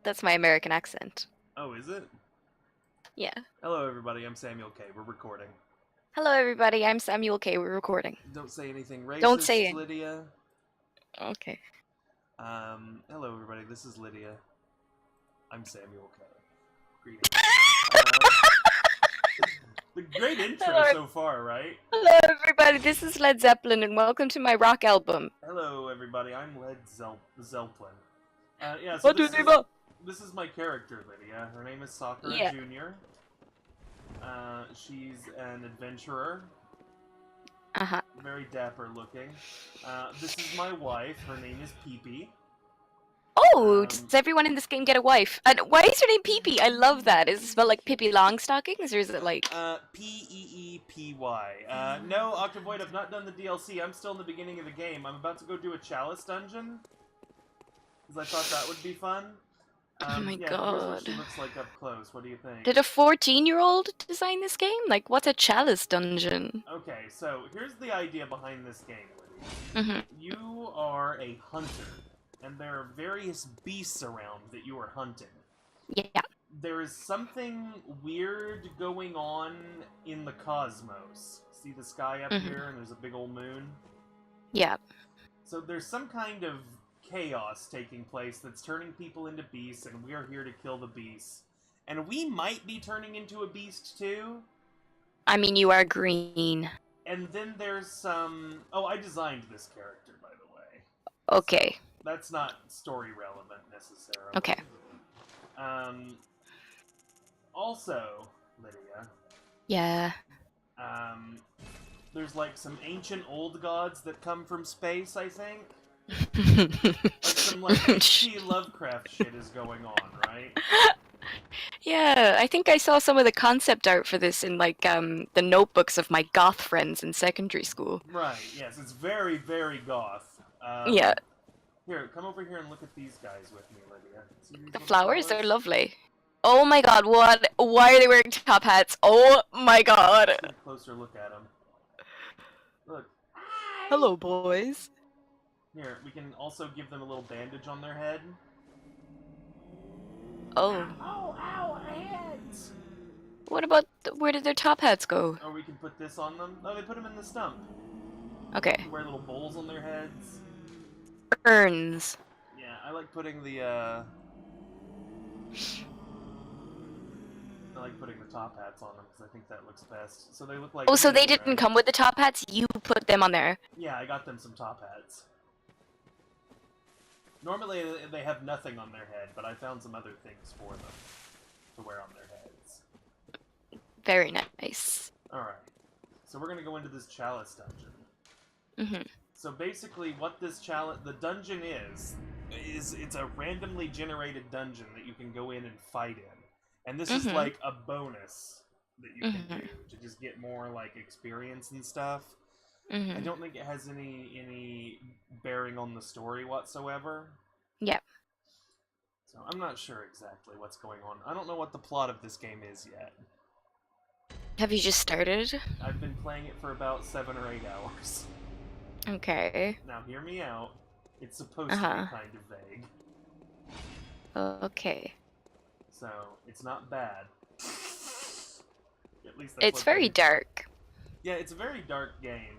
That's my American accent. Oh, is it? Yeah. Hello, everybody. I'm Samuel K. We're recording. Hello, everybody. I'm Samuel K. We're recording. Don't say anything Don't racist, say it. Lydia. Okay. Hello, everybody. This is Lydia. I'm Samuel K. Greetings. The great intro Hello. so far, right? Hello, everybody. This is Led Zeppelin, and welcome to my rock album. Hello, everybody. I'm Zeppelin. So this is my character, Lydia. Her name is Sakura Yeah. Jr. She's an adventurer. Uh-huh. Very dapper looking. This is my wife. Her name is Peepee. Oh, does everyone in this game get a wife? And why is her name Pee-Pee? I love that. Is it spelled like Pippi Longstockings, or is it like... Peepy. No, Octavoid, I've not done the DLC. I'm still in the beginning of the game. I'm about to go do a chalice dungeon. Because I thought that would be fun. Oh my Here's god. what she looks like up close. What do you think? Did a 14-year-old design this game? Like, what's a chalice dungeon? Okay, so here's the idea behind this game, Lydia. You are a hunter. And there are various beasts around that you are hunting. Yeah. There is something weird going on in the cosmos. See the sky up here, and there's a big old moon? Yeah. So there's some kind of chaos taking place that's turning people into beasts, and we are here to kill the beasts. And we might be turning into a beast, too. I mean, you are green. And then there's some... Oh, I designed this character, by the way. Okay. So that's not story relevant, necessarily. Okay. Also, Lydia... Yeah. There's like some ancient old gods that come from space, I think. Like some like H.P. Lovecraft shit is going on, right? Yeah, I think I saw some of the concept art for this in like the notebooks of my goth friends in secondary school. Right, yes, it's very, very goth. Yeah. Here, come over here and look at these guys with me, Lydia. See these The little flowers fellas? are lovely. Oh my god, what? Why are they wearing top hats? Oh my god. Let's get a closer look at them. Look. Hello, boys. Here, we can also give them a little bandage on their head. Oh. Ow, heads! What about, where did their top hats go? Or we can put this on them. Oh, they put them in the stump. Okay. They wear little bowls on their heads. Urns. Yeah, I like putting the, I like putting the top hats on them because I think that looks best. So they look like... Oh, so they Neo, didn't right? come with the top hats? You put them on there? Yeah, I got them some top hats. Normally they have nothing on their head, but I found some other things for them to wear on their heads. Very nice. Alright, so we're going to go into this chalice dungeon. So basically what this the dungeon is it's a randomly generated dungeon that you can go in and fight in. And this is like a bonus that you can do to just get more like experience and stuff. I don't think it has any bearing on the story whatsoever. Yeah. So I'm not sure exactly what's going on. I don't know what the plot of this game is yet. Have you just started? I've been playing it for about 7 or 8 hours. Okay. Now hear me out. It's supposed to be kind of vague. Okay. So, it's not bad. At least that's It's very dark. Yeah, it's a very dark game.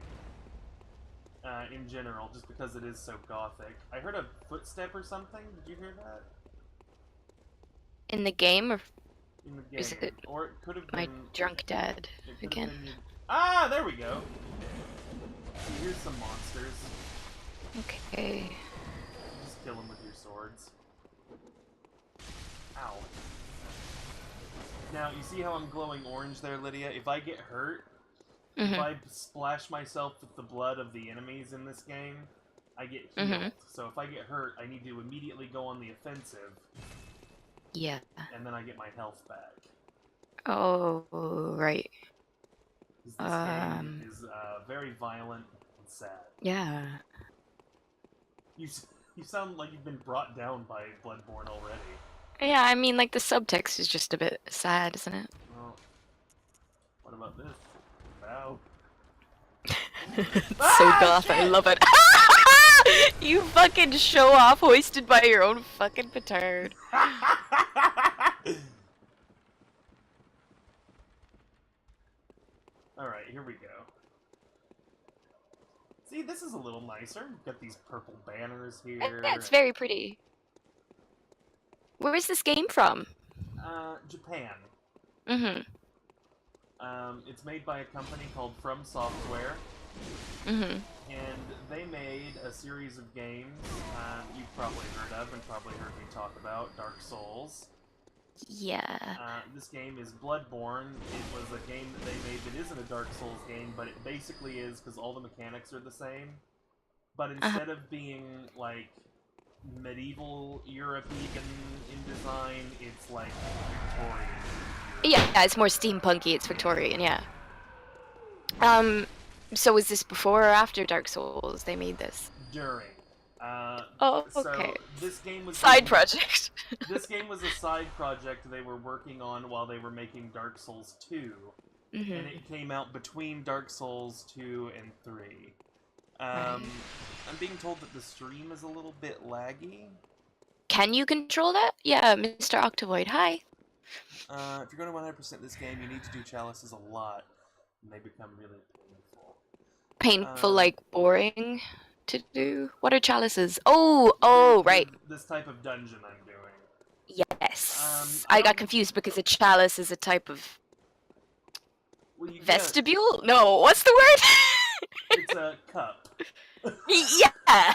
In general, just because it is so gothic. I heard a footstep or something. Did you hear that? In the game, or In the game. is it Or it could have been... my drunk dad again? Ah, there we go! Here's some monsters. Okay. Just kill them with your swords. Ow. Now, you see how I'm glowing orange there, Lydia? If I get hurt, if I splash myself with the blood of the enemies in this game, I get healed. So if I get hurt, I need to immediately go on the offensive. Yeah. And then I get my health back. Oh, right. This game is very violent and sad. Yeah. You sound like you've been brought down by Bloodborne already. Yeah, I mean, like, the subtext is just a bit sad, isn't it? Well, what about this? Wow. It's so goth, shit! I love it. You fucking show off hoisted by your own fucking petard. Alright, here we go. See, this is a little nicer. We've got these purple banners here. That's very pretty. Where is this game from? Japan. Mm-hmm. It's made by a company called From Software. Mm-hmm. And they made a series of games you've probably heard of and probably heard me talk about, Dark Souls. Yeah. This game is Bloodborne. It was a game that they made that isn't a Dark Souls game, but it basically is because all the mechanics are the same. But instead of being, like, medieval European in design, it's, like, Victorian. Yeah, it's more steampunky, it's Victorian, yeah. So was this before or after Dark Souls they made this? During. Oh, okay. So this game was side project. This game was a side project they were working on while they were making Dark Souls 2. Mm-hmm. And it came out between Dark Souls 2 and 3. Right. I'm being told that the stream is a little bit laggy. Can you control that? Yeah, Mr. Octovoid, hi. If you're going to 100% this game, you need to do chalices a lot, and they become really painful. Painful, like boring to do? What are chalices? Oh, right. This type of dungeon I'm doing. Yes. I got confused because a chalice is a type of... Well, vestibule? No, what's the word? It's a cup. Yeah!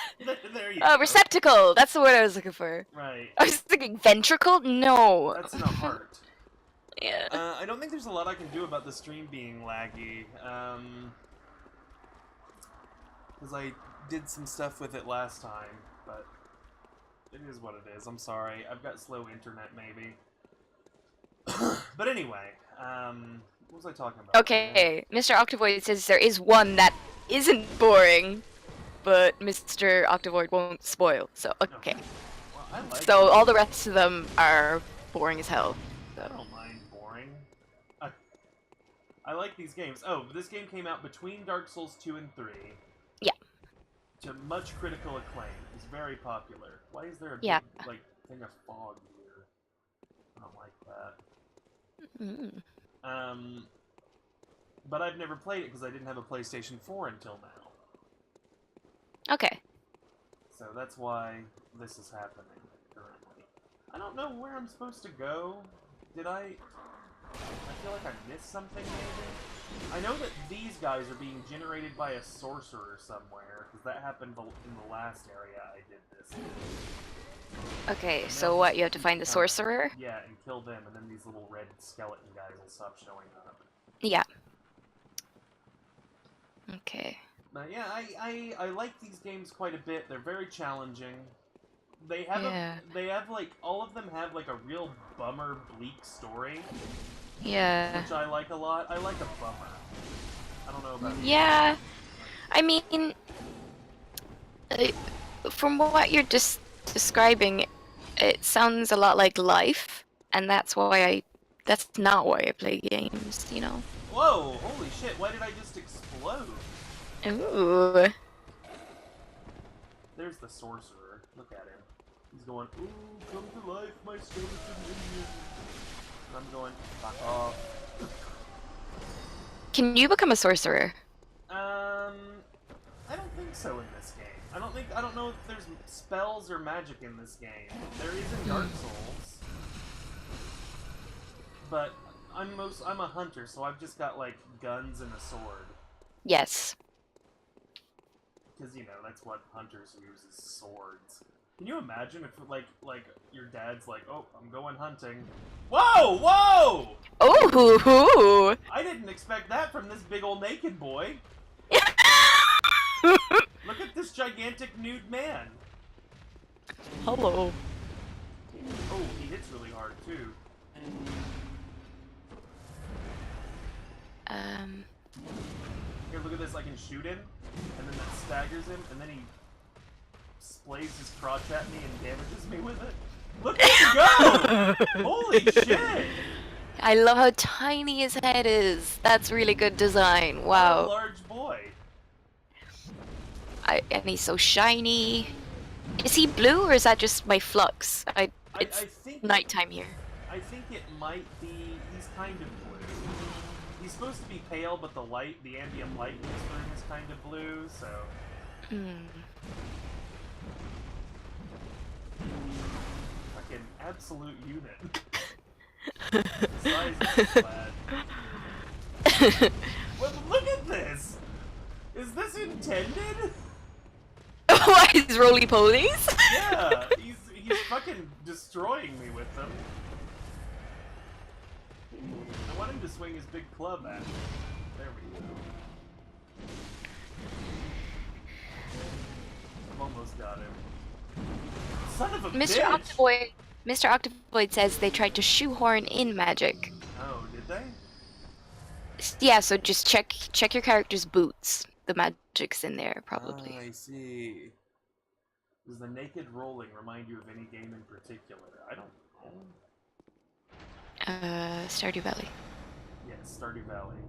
There you go. Receptacle! That's the word I was looking for. Right. I was thinking ventricle? No. That's in a heart. Yeah. I don't think there's a lot I can do about the stream being laggy. Because I did some stuff with it last time, but it is what it is. I'm sorry. I've got slow internet, maybe. But anyway, what was I talking about? Okay, Mr. Octovoid says there is one that isn't boring, but Mr. Octovoid won't spoil, so okay. Well, I like So all the rest of them are boring as hell. I don't mind boring. I like these games. Oh, this game came out between Dark Souls 2 and 3. Yeah. To much critical acclaim. It's very popular. Why is there a Yeah. big, like, thing of fog here? I don't like that. Mm. But I've never played it because I didn't have a PlayStation 4 until now. Okay. So that's why this is happening currently. I don't know where I'm supposed to go. Did I feel like I missed something, maybe? I know that these guys are being generated by a sorcerer somewhere, because that happened in the last area I did this in. Okay, so what, you have to find the sorcerer? Yeah, and kill them, and then these little red skeleton guys will stop showing up. Yeah. Okay. But yeah, I like these games quite a bit. They're very challenging. They have like, all of them have like a real bummer, bleak story. Yeah. Which I like a lot. I like a bummer. I don't know about you. Yeah. I mean, from what you're just describing, it sounds a lot like life, and that's not why I play games, you know? Whoa, holy shit, why did I just explode? Ooh. There's the sorcerer. Look at him. He's going, ooh, come to life, my skeleton minion. And I'm going, fuck off. Can you become a sorcerer? I don't think so in this game. I don't know if there's spells or magic in this game. There is in Dark Souls. But I'm a hunter, so I've just got like guns and a sword. Yes. Because, you know, that's what hunters use, is swords. Can you imagine if, like your dad's like, oh, I'm going hunting. Whoa! Whoa! Oh! I didn't expect that from this big old naked boy. Look at this gigantic nude man. Hello. Oh, he hits really hard, too. Here, look at this. I can shoot him, and then that staggers him, and then he splays his crotch at me and damages me with it. Look at him go! Holy shit! I love how tiny his head is. That's really good design. Wow. What a large boy. And he's so shiny. Is he blue or is that just my flux? It's I think nighttime here. I think it might be. He's kind of blue. He's supposed to be pale, but the ambient light in this room is kind of blue. So. Fucking absolute unit. The size of this lad. Well, look at this. Is this intended? Why, he's roly-polies? Yeah, he's fucking destroying me with them. I want him to swing his big club at me. There we go. I've almost got him. Son of a bitch! Mr. Octopoid says they tried to shoehorn in magic. Oh, did they? Yeah, so just check your character's boots. The magic's in there, probably. Oh, I see. Does the naked rolling remind you of any game in particular? I don't know. Stardew Valley. Yes, Stardew Valley.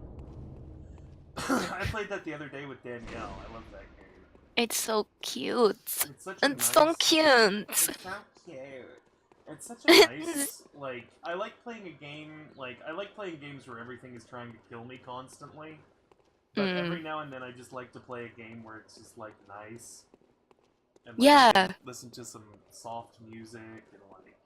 I played that the other day with Danielle. I love that game. It's so cute. It's such It's so cute. It's so cute. It's such a nice, like, I like playing a game, like, I like playing games where everything is trying to kill me constantly. But every now and then I just like to play a game where it's just, like, nice. And, like, Yeah. listen to some soft music and, like...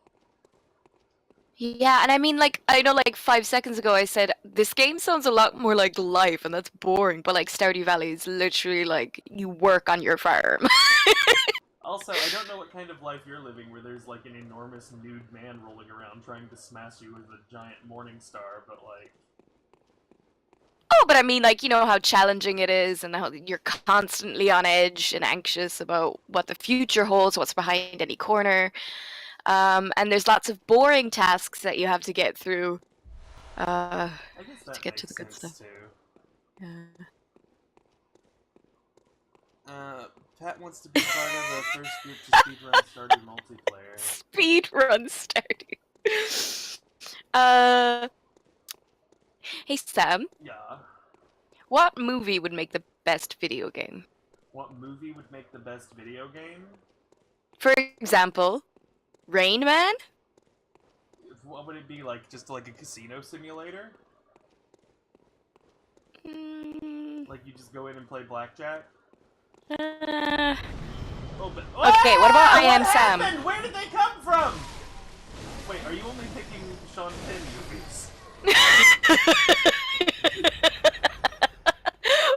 Yeah, and I mean, like, I know, like, 5 seconds ago I said, this game sounds a lot more like life, and that's boring, but, like, Stardew Valley is literally, like, you work on your farm. Also, I don't know what kind of life you're living where there's, like, an enormous nude man rolling around trying to smash you with a giant morning star, but, like... Oh, but I mean, like, you know how challenging it is, and how you're constantly on edge and anxious about what the future holds, what's behind any corner. And there's lots of boring tasks that you have to get through I guess that to get to makes the good sense, stuff. too. Pat wants to be part of the first group to speedrun Stardew multiplayer. Speedrun Stardew. Hey Sam. Yeah. What movie would make the best video game? What movie would make the best video game? For example, Rain Man? What would it be, like, just like a casino simulator? Like you just go in and play blackjack? Oh, but... Okay, what about I Am Sam? Happened? Where did they come from? Wait, are you only picking Sean Penn movies?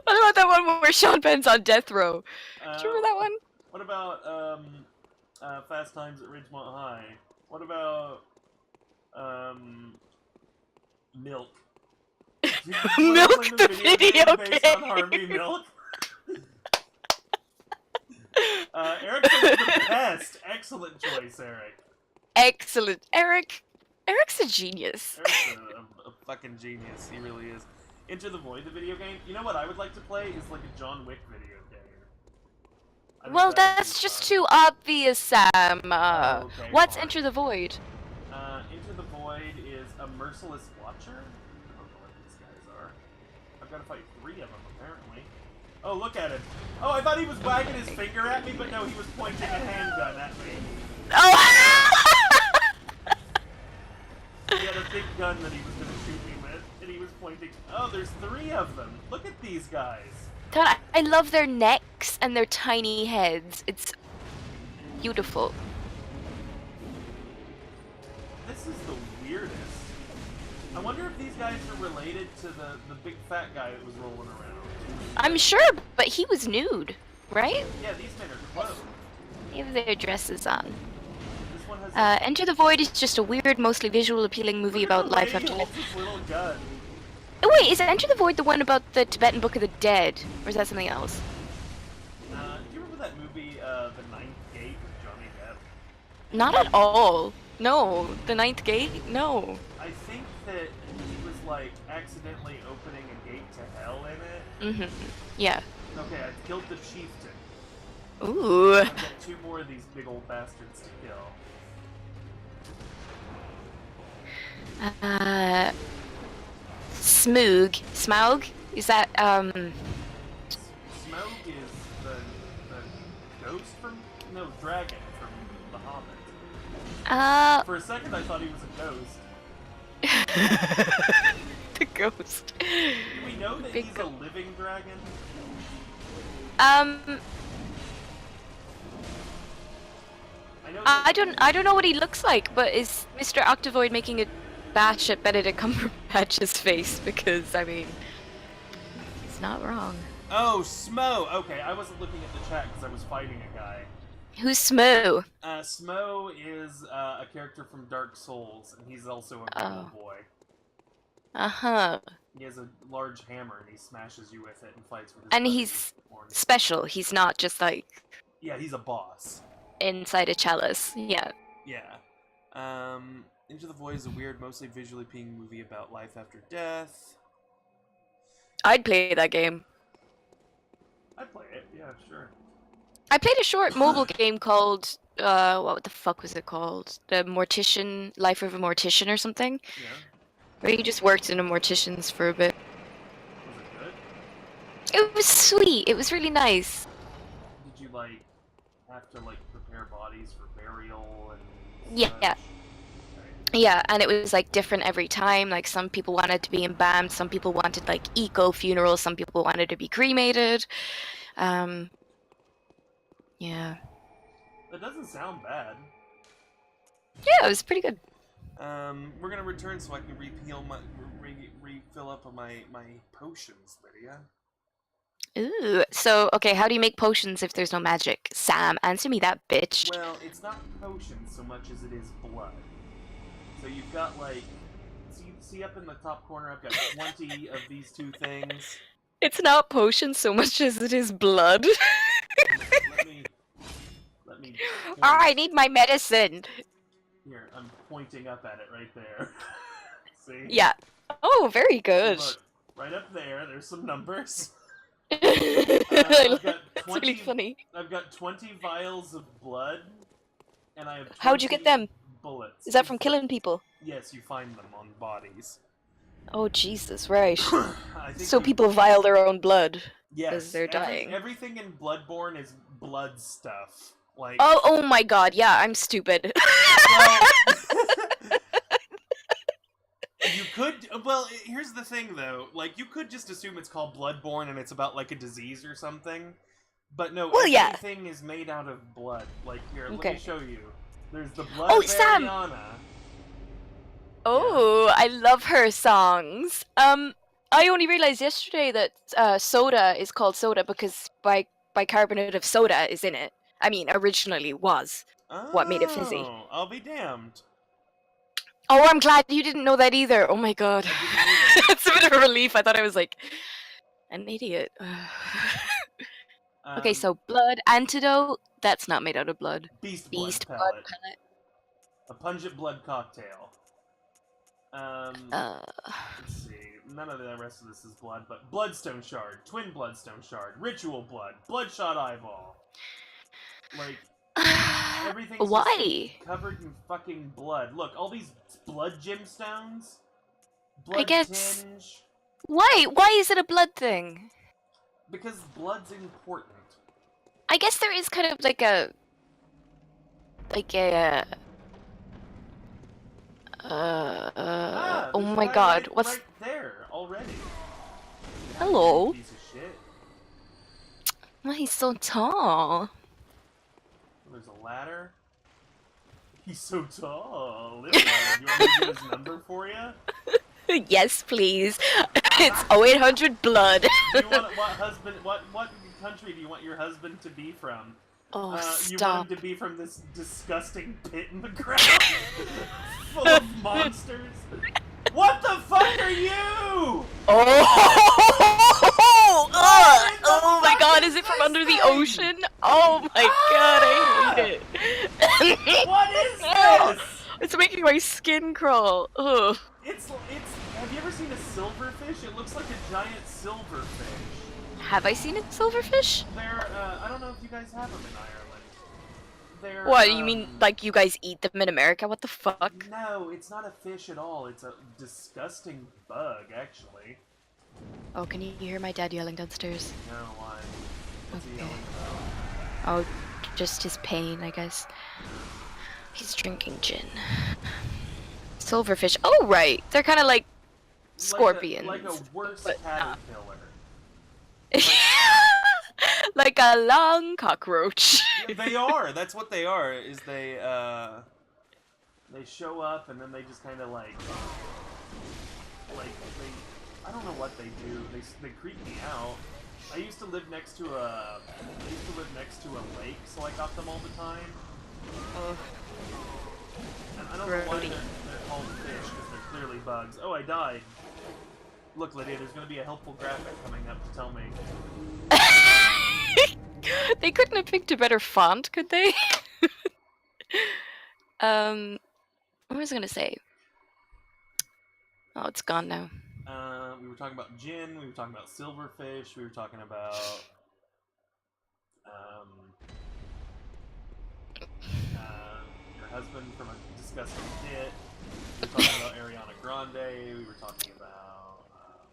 What about that one where Sean Penn's on death row? Do you remember that one? What about Fast Times at Ridgemont High? What about Milk? Milk the video game based on Harvey Milk. Eric was the best. Excellent choice, Eric. Excellent, Eric. Eric's a genius. Eric's a fucking genius. He really is. Enter the Void, the video game. You know what I would like to play is like a John Wick video game. Well, that's just too obvious, Sam. Okay, what's fine. Enter the Void? Enter the Void is a merciless watcher. I don't know what these guys are. I've got to fight 3 of them, apparently. Oh, look at him. Oh, I thought he was wagging his finger at me, but no, he was pointing a handgun at me. Oh! He had a big gun that he was going to shoot me with, and he was pointing... Oh, there's 3 of them. Look at these guys. I love their necks and their tiny heads. It's beautiful. This is the weirdest. I wonder if these guys are related to the big fat guy that was rolling around. I'm sure, but he was nude, right? Yeah, these men are clothed. They have their dresses on. This one has Enter the Void is just a weird, mostly visual appealing movie about life after life. This little gun. Oh wait, is Enter the Void the one about the Tibetan Book of the Dead? Or is that something else? Do you remember that movie, The Ninth Gate with Johnny Depp? Not at all. No. The Ninth Gate? No. I think that he was, like, accidentally opening a gate to hell in it. Mm-hmm. Yeah. Okay, I've killed the chieftain. Ooh. I've got 2 more of these big old bastards to kill. Smaug? Is that, Smoke is the ghost from... No, dragon from The Hobbit. For a second I thought he was a ghost. The ghost. Do we know that he's a living dragon? I don't know what he looks like, but is Mr. Octavoid making a bash at Benedict Cumberbatch's face? Because, I mean, he's not wrong. Oh, Smo! Okay, I wasn't looking at the chat because I was fighting a guy. Who's Smo? Smo is a character from Dark Souls, and he's also a girl boy. Uh-huh. He has a large hammer, and he smashes you with it and fights with his And he's special. He's not just like... Yeah, he's a boss. Inside a chalice. Yeah. Yeah. Into the Void is a weird, mostly visually appealing movie about life after death. I'd play that game. I'd play it, yeah, sure. I played a short mobile game called, what the fuck was it called? The Mortician, Life of a Mortician or something? Yeah. Where you just worked in a mortician's for a bit. Was it good? It was sweet. It was really nice. Did you, like, have to, like, prepare bodies for burial and Yeah. such? Yeah. Yeah, and it was like different every time. Like some people wanted to be embalmed, some people wanted like eco funerals, some people wanted to be cremated. Yeah. That doesn't sound bad. Yeah, it was pretty good. We're gonna return so I can refill up on my potions, Lydia. Ooh, so okay, how do you make potions if there's no magic? Sam, answer me that, bitch. Well, it's not potions so much as it is blood. So you've got like, see up in the top corner, I've got 20 of these two things. It's not potions so much as it is blood. Let me. Oh, I need my medicine. Here, I'm pointing up at it right there. See? Yeah. Oh, very good. Look, right up there. There's some numbers. I've got 20, that's really funny. I've got 20 vials of blood, and I have 20 How'd you get them? Bullets. Is that from killing people? Yes, you find them on bodies. Oh, Jesus, right. I think so people vial their own blood. Yes. Because they're dying. Everything in Bloodborne is blood stuff. Like. Oh my god, yeah, I'm stupid. Well, you could. Well, here's the thing, though. Like, you could just assume it's called Bloodborne and it's about, like, a disease or something. But no, everything is made out of blood. Like, here, let me show you. There's the Blood of Ariana. Sam! Oh, yeah. I love her songs. I only realized yesterday that soda is called soda because bicarbonate of soda is in it. I mean, originally was what made it fizzy. I'll be damned. Oh, I'm glad you didn't know that either. Oh my god. It's a bit of a relief. I thought I was like an idiot. Okay, so blood antidote. That's not made out of blood. Beast blood pellet. A pungent blood cocktail. Let's see. None of the rest of this is blood, but bloodstone shard, twin bloodstone shard, ritual blood, bloodshot eyeball. Like, everything's why? Covered in fucking blood. Look, all these blood gemstones. Blood I guess. tinge. Why? Why is it a blood thing? Because blood's important. I guess there is kind of like a oh my god, what's right there already? Hello. Piece of shit. Why he's so tall? There's a ladder. He's so tall. Listen, you want me to get his number for you? Yes, please. It's 0800 blood. What country do you want your husband to be from? Oh, stop. You want him to be from this disgusting pit in the ground full of monsters? What the fuck are you? Oh my god, is it from under the ocean? Oh my god, I hate it. What is this? It's making my skin crawl. Ugh. Have you ever seen a silverfish? It looks like a giant silverfish. Have I seen a silverfish? I don't know if you guys have them in Ireland. What, you mean like you guys eat them in America? What the fuck? No, it's not a fish at all. It's a disgusting bug, actually. Oh, can you hear my dad yelling downstairs? No, why? What's he Okay. yelling about? Oh, just his pain, I guess. He's drinking gin. Silverfish. Oh, right. They're kind of like scorpions. Like a worse but not. caterpillar. Like a long cockroach. Yeah, they are. That's what they are. Is they show up and then they just kind of like they, I don't know what they do. They creep me out. I used to live next to a lake, so I got them all the time. Oh. And I don't know why they're called fish, because they're clearly bugs. Oh, I died. Look, Lydia, there's going to be a helpful graphic coming up to tell me. They couldn't have picked a better font, could they? What was I going to say? Oh, it's gone now. We were talking about gin, we were talking about silverfish, we were talking about your husband from a disgusting pit. We were talking about Ariana Grande. We were talking about.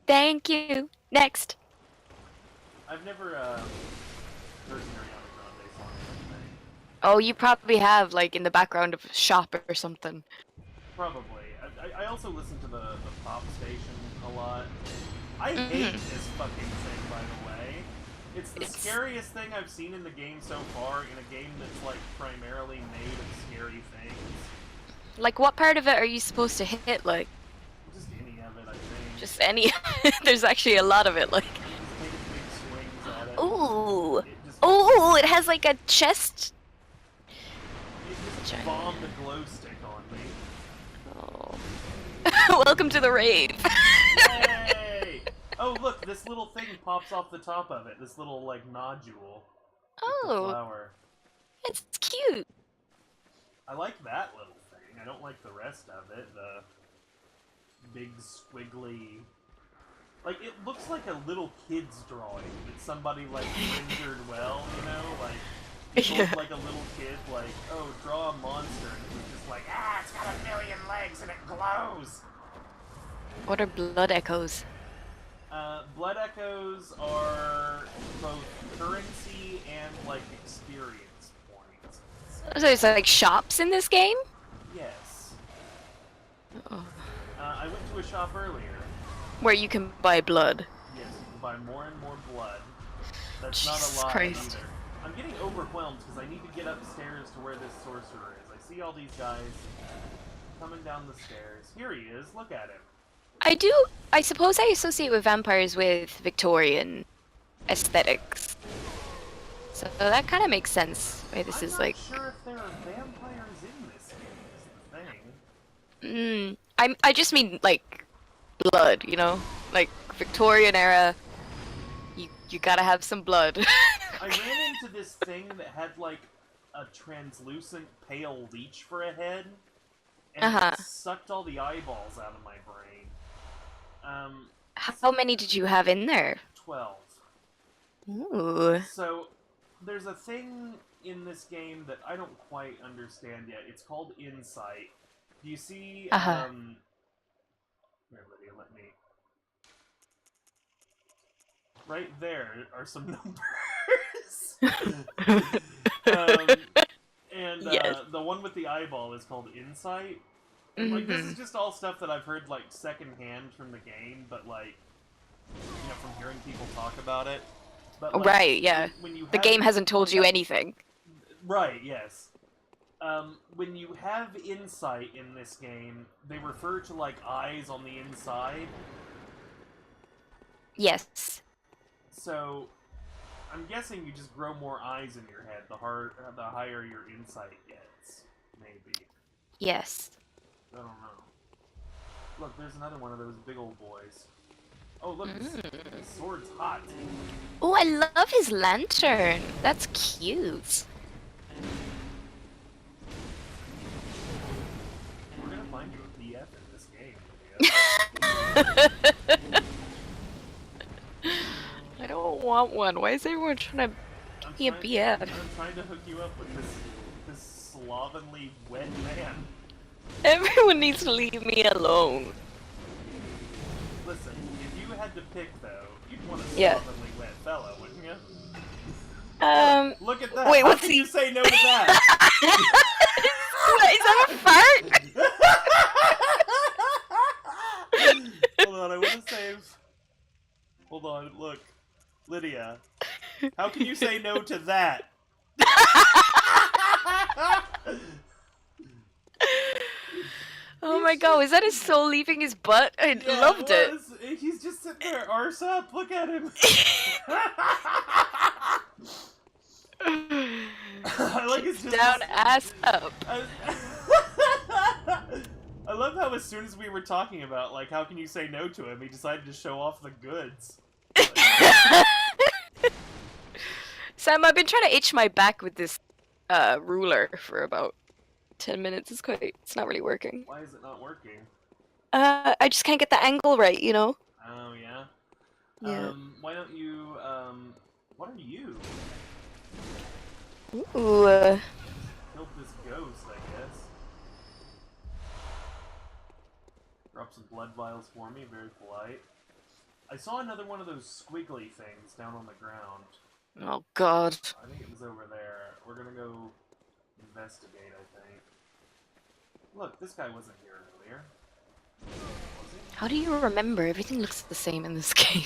Thank you. Next. I've never heard an Ariana Grande song or anything. Oh, you probably have, like in the background of a shop or something. Probably. I also listen to the pop station a lot. I hate this fucking thing, by the way. It's the scariest thing I've seen in the game so far, in a game that's, like, primarily made of scary things. Like, what part of it are you supposed to hit, like? Just any of it, I think. Just any. There's actually a lot of it, like. Just take big swings at it. Ooh! Ooh, it has, like, a chest. It just bombed a glow stick on me. Oh. Welcome to the rave. Yay! Oh, look, this little thing pops off the top of it. This little, like, nodule. Oh. Flower. It's cute. I like that little thing. I don't like the rest of it. The big squiggly... Like, it looks like a little kid's drawing that somebody, like, rendered well, you know? Like, you told, like, a little kid, like, oh, draw a monster, and it was just like, ah, it's got 1,000,000 legs and it glows! What are blood echoes? Blood echoes are both currency and, like, experience points. So there's, like, shops in this game? Yes. Oh. I went to a shop earlier. Where you can buy blood. Yes, you can buy more and more blood. That's Jesus not a lot Christ. either. I'm getting overwhelmed because I need to get upstairs to where this sorcerer is. I see all these guys coming down the stairs. Here he is. Look at him. I suppose I associate with vampires with Victorian aesthetics. So that kind of makes sense. Why this is like. I'm not sure if there are vampires in this game, is the thing. I just mean like blood, you know, like Victorian era. You gotta have some blood. I ran into this thing that had like a translucent pale leech for a head, and it sucked all the eyeballs out of my brain. How many did you have in there? 12. Ooh. So, there's a thing in this game that I don't quite understand yet. It's called Insight. Do you see, Here, Lydia, let me... Right there are some numbers! Yes. The one with the eyeball is called Insight. And, like, this is just all stuff that I've heard, like, secondhand from the game, but, like, you know, from hearing people talk about it. But, like, right, yeah. The game hasn't told you anything. Right, yes. When you have insight in this game, they refer to, like, eyes on the inside. Yes. So, I'm guessing you just grow more eyes in your head the higher your insight gets. Maybe. Yes. I don't know. Look, there's another one of those big old boys. Oh, look, his sword's hot. Oh, I love his lantern. That's cute. We're gonna find you a BF in this game. I don't want one. Why is everyone trying to be a BF? I'm trying to hook you up with this slovenly wet man. Everyone needs to leave me alone. Listen, if you had to pick, though, you'd want a Yeah. slovenly wet fellow, wouldn't you? Look at that. Wait, How what's can he... you say no to that? What, is that a fart? Hold on, I want to save. Hold on, look. Lydia, how can you say no to that? Oh my god, is that his soul leaving his butt? I loved it. He's just sitting there, arse up. Look at him. I like his just down, ass up. I love how as soon as we were talking about, like, how can you say no to him, he decided to show off the goods. Sam, I've been trying to itch my back with this ruler for about 10 minutes. It's not really working. Why is it not working? I just can't get the angle right, you know? Oh, yeah? Yeah. Why don't you, what are you? Ooh, Killed this ghost, I guess. Drop some blood vials for me, very polite. I saw another one of those squiggly things down on the ground. oh god. I think it was over there. We're gonna go investigate, I think. Look, this guy wasn't here earlier. Was he? How do you remember? Everything looks the same in this game.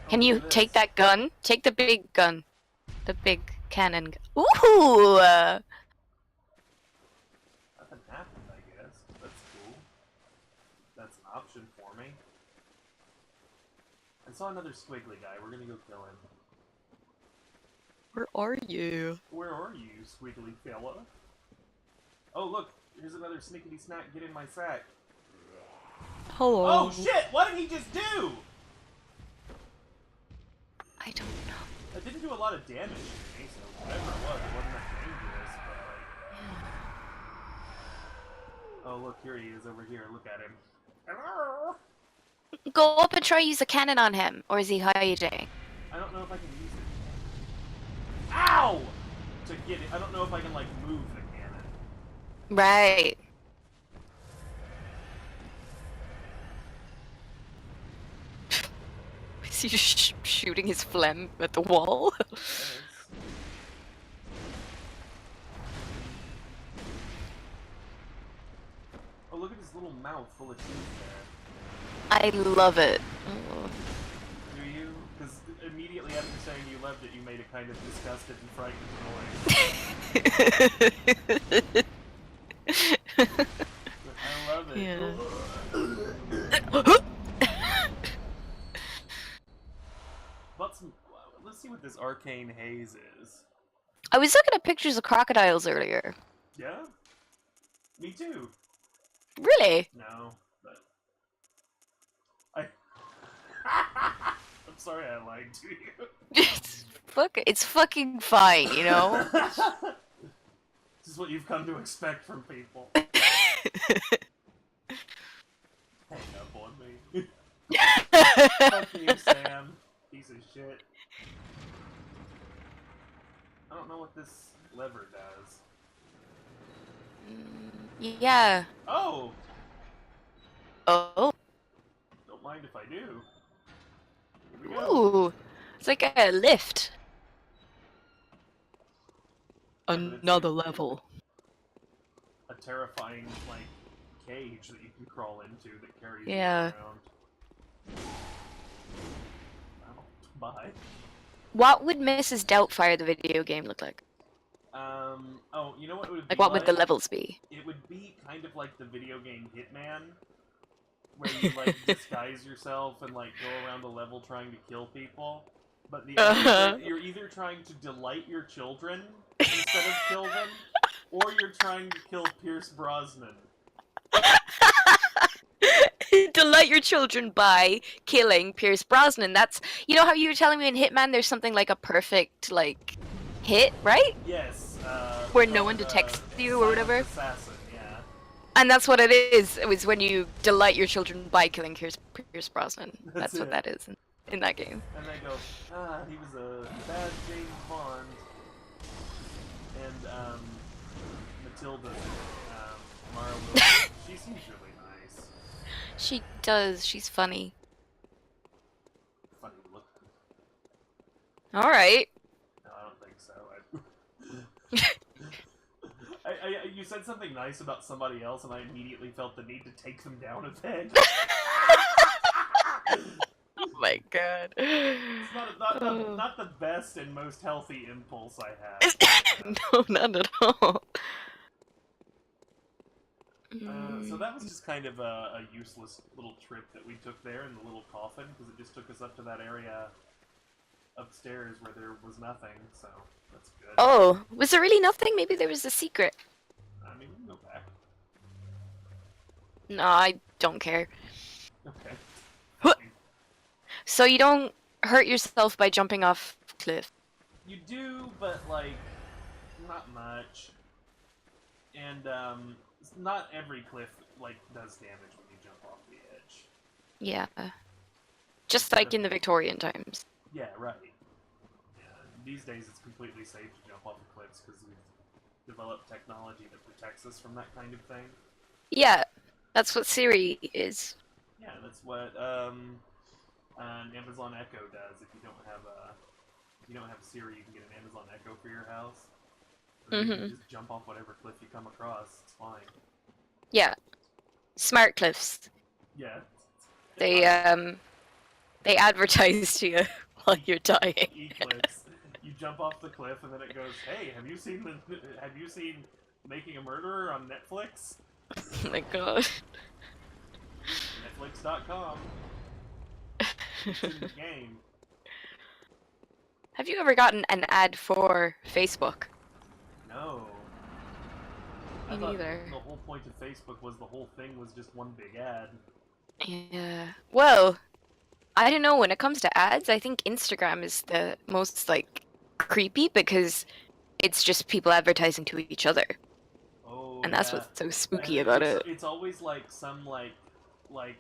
Can look you at take this. that gun? Take the big gun. The big cannon gun. Ooh! Nothing happened, I guess. That's cool. That's an option for me. I saw another squiggly guy. We're gonna go kill him. Where are you? Where are you, squiggly fella? Oh, look! Here's another snickety snack. Get in my sack. Hello. Oh, shit! What did he just do? I don't know. That didn't do a lot of damage to me, so whatever it wasn't that dangerous, but like... Oh, look, here he is over here. Look at him. Hello? Go up and try use a cannon on him, or is he hiding? I don't know if I can use it. Ow! To get it. I don't know if I can, like, move the cannon. Right. Is he shooting his phlegm at the wall? Yes. Oh, look at his little mouth full of teeth there. I love it. Oh. Do you? Because immediately after saying you loved it, you made a kind of disgusted and frightened noise. I love it. Yeah. Let's see what this arcane haze is. I was looking at pictures of crocodiles earlier. Yeah? Me too. Really? No, but... I'm sorry I lied to you. It's fucking fine, you know? This is what you've come to expect from people. Hang up on me. Fuck you, Sam. Piece of shit. I don't know what this lever does. Yeah. Oh! Oh. Don't mind if I do. Here we go. Ooh. It's like a lift. Another level. A terrifying, like, cage that you can crawl into that carries you Yeah. around. Well, bye. What would Mrs. Doubtfire the video game look like? Oh, you know what it would be Like, what would the levels be? It would be kind of like the video game Hitman, where you, like, disguise yourself and, like, go around the level trying to kill people. But you're either trying to delight your children instead of kill them, or you're trying to kill Pierce Brosnan. Delight your children by killing Pierce Brosnan. That's, you know how you were telling me in Hitman there's something like a perfect, like, hit, right? Yes. Where no one detects you or whatever. Assassin, yeah. And that's what it is. It was when you delight your children by killing Pierce Brosnan. That's what that is in that game. And they go, he was a bad James Bond. And, Matilda, Mara Wilson, she seems really nice. She does. She's funny. Funny looking. Alright. I You said something nice about somebody else, and I immediately felt the need to take them down a peg. Oh my god. It's Oh. not the best and most healthy impulse I have. But, No, not at all. so that was just kind of a useless little trip that we took there in the little coffin, because it just took us up to that area upstairs where there was nothing, so that's good. Oh, was there really nothing? Maybe there was a secret. I mean, we can go back. No, I don't care. Okay. What? So you don't hurt yourself by jumping off a cliff? You do, but, like, not much. And, not every cliff, like, does damage when you jump off the edge. Yeah. Just like in the Victorian times. Yeah, right. Yeah, these days it's completely safe to jump off of cliffs because we've developed technology that protects us from that kind of thing. Yeah, that's what Siri is. Yeah, that's what an Amazon Echo does. If you don't have Siri, you can get an Amazon Echo for your house. You can just jump off whatever cliff you come across. It's fine. Yeah, smart cliffs. Yeah. They advertise to you while you're dying. E-cliffs. You jump off the cliff and then it goes, "Hey, have you seen Making a Murderer on Netflix?" Oh my god. Netflix.com. It's in the game. Have you ever gotten an ad for Facebook? No. Me I thought neither. the whole point of Facebook was the whole thing was just one big ad. Yeah. Well, I don't know. When it comes to ads, I think Instagram is the most, like, creepy because it's just people advertising to each other. Oh, And that's yeah. what's so spooky about it. It's always like some like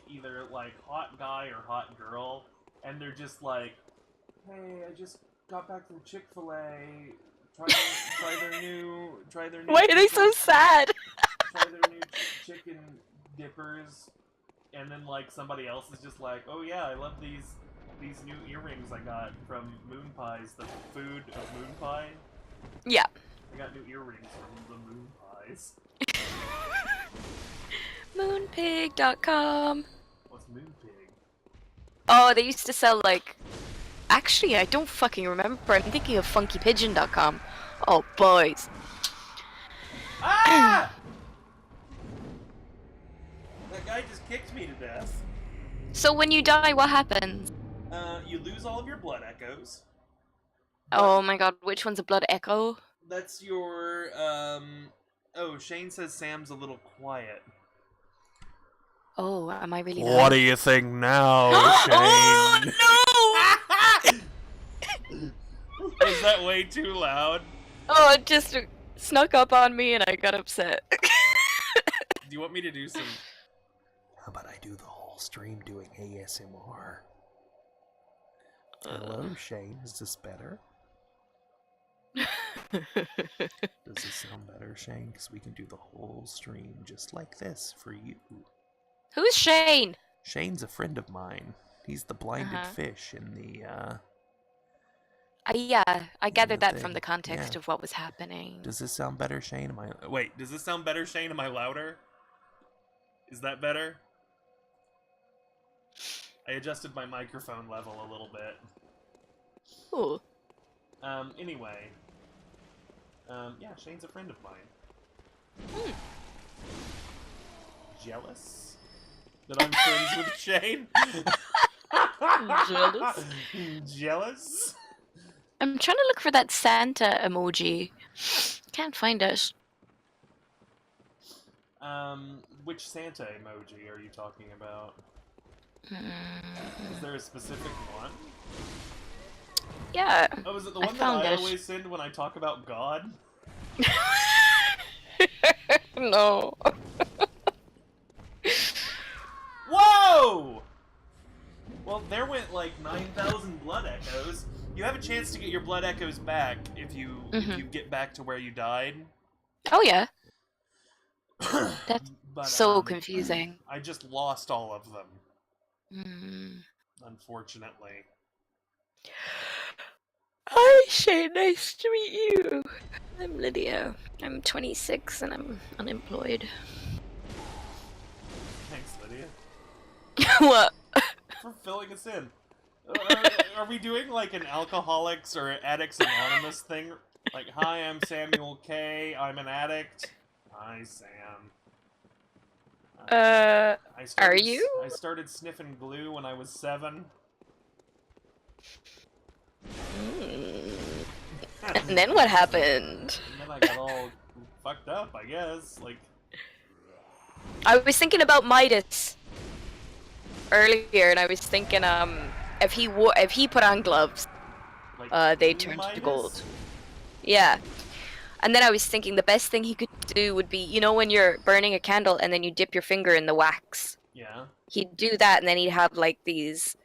either like hot guy or hot girl, and they're just like, "Hey, I just got back from Chick-fil-A. Try their new Why are they so sad? try their new chicken dippers." And then like somebody else is just like, "Oh yeah, I love these new earrings I got from Moon Pies, the food of Moon Pie. Yeah. I got new earrings from the Moon Pies." Moonpig.com. What's Moonpig? Oh, they used to sell, like... Actually, I don't fucking remember. I'm thinking of funkypigeon.com. Oh, boys. Ah! That guy just kicked me to death. So when you die, what happens? You lose all of your blood echoes. Oh my god, which one's a blood echo? That's your, Oh, Shane says Sam's a little quiet. Oh, am I really What loud? do you think now, Shane? Oh, no! Was that way too loud? Oh, it just snuck up on me and I got upset. Do you want me to do some... How about I do the whole stream doing ASMR? Hello, Shane. Is this better? Does this sound better, Shane? Because we can do the whole stream just like this for you. Who's Shane? Shane's a friend of mine. He's the blinded fish in the, Yeah, I gathered that thing. from the context Yeah. of what was happening. Does this sound better, Shane? Wait, does this sound better, Shane? Am I louder? Is that better? I adjusted my microphone level a little bit. Ooh. Anyway. Yeah, Shane's a friend of mine. Jealous that I'm friends with Shane? Jealous? Jealous? I'm trying to look for that Santa emoji. Can't find it. Which Santa emoji are you talking about? Is there a specific one? Yeah. Oh, is it the one that I always send when I talk about God? No. Whoa! Well, there went like 9,000 blood echoes. You have a chance to get your blood echoes back if you get back to where you died. Oh yeah. That's But, so confusing. I just lost all of them. Unfortunately. Hi, Shane. Nice to meet you. I'm Lydia. I'm 26 and I'm unemployed. Thanks, Lydia. What? For filling us in. Are we doing like an Alcoholics or Addicts Anonymous thing? Like, hi, I'm Samuel K. I'm an addict. Hi, Sam. Are you? I started sniffing glue when I was 7. And then what happened? And then I got all fucked up, I guess. Like, I was thinking about Midas earlier, and I was thinking, if he put on gloves, like they King turned to Midas? gold. Yeah. And then I was thinking the best thing he could do would be, you know, when you're burning a candle and then you dip your finger in the wax. Yeah. He'd do that, and then he'd have like these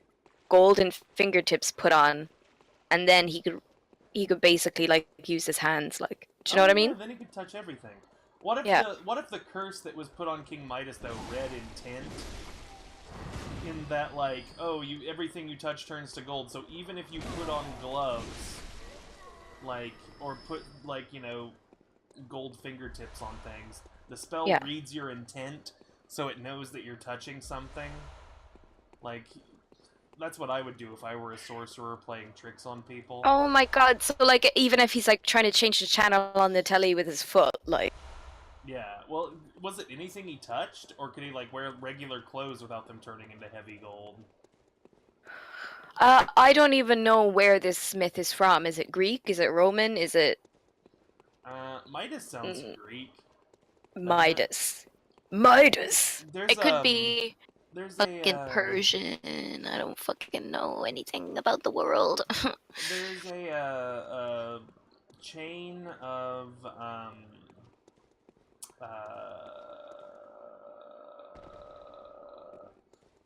golden fingertips put on, and then he could basically like use his hands, like, do you know what I mean? Yeah, then he could touch everything. What if Yeah. the curse that was put on King Midas though read intent? In that, like, oh, everything you touch turns to gold. So even if you put on gloves, like, or put, like, you know, gold fingertips on things, the spell reads your intent, so it knows that you're touching something. Like, that's what I would do if I were a sorcerer playing tricks on people. Oh my god, so like even if he's like trying to change the channel on the telly with his foot, like... Yeah, well, was it anything he touched, or could he, like, wear regular clothes without them turning into heavy gold? I don't even know where this myth is from. Is it Greek? Is it Roman? Is it... Midas sounds Greek. Midas. Midas! There's, It could be there's fucking Persian. I don't fucking know anything about the world. There's a chain of,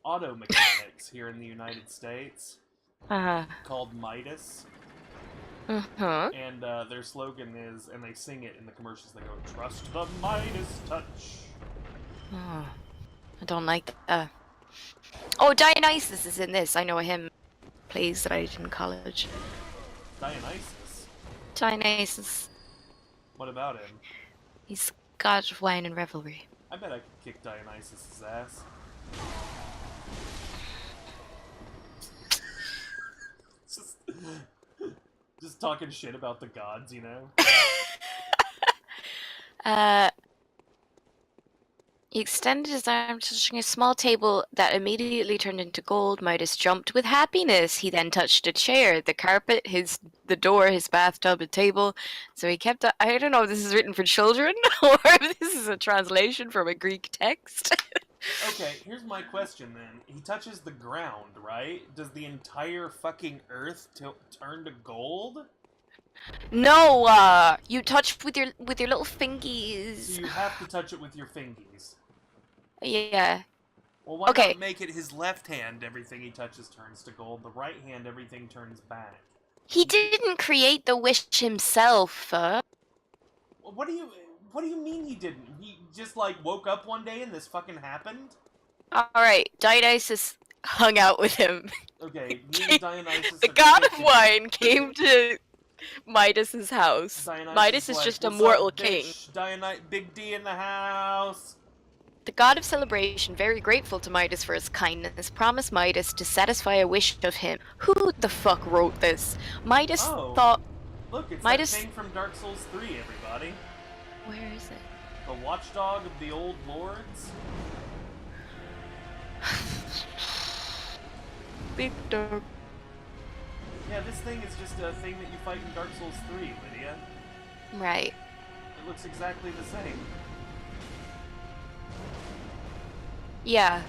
auto mechanics here in the United States called Midas. And their slogan is, and they sing it in the commercials, they go, "Trust the Midas touch." Oh, I don't like that. Oh, Dionysus is in this. I know him. Plays that I did in college. Dionysus? Dionysus. What about him? He's god of wine and revelry. I bet I could kick Dionysus' ass. Just talking shit about the gods, you know? He extended his arm, touching a small table that immediately turned into gold. Midas jumped with happiness. He then touched a chair, the carpet, the door, his bathtub, a table. So he kept... I don't know if this is written for children or if this is a translation from a Greek text. Okay, here's my question then. He touches the ground, right? Does the entire fucking earth turn to gold? No, you touch with your little fingies. So you have to touch it with your fingies. Yeah. Well, why not make it his left hand, everything he touches turns to gold, the right hand, everything turns back? He didn't create the wish himself. What do you mean he didn't? He just, like, woke up one day and this fucking happened? Alright, Dionysus hung out with him. Okay, me and Dionysus... The god of wine came to Midas's house. Midas is just a mortal king. Big D in the house! The god of celebration, very grateful to Midas for his kindness, promised Midas to satisfy a wish of him. Who the fuck wrote this? Midas thought... Look, it's Midas... that thing from Dark Souls 3, everybody. Where is it? The watchdog of the old lords? Victor. Yeah, this thing is just a thing that you fight in Dark Souls 3, Lydia. Right. It looks exactly the same. Yeah.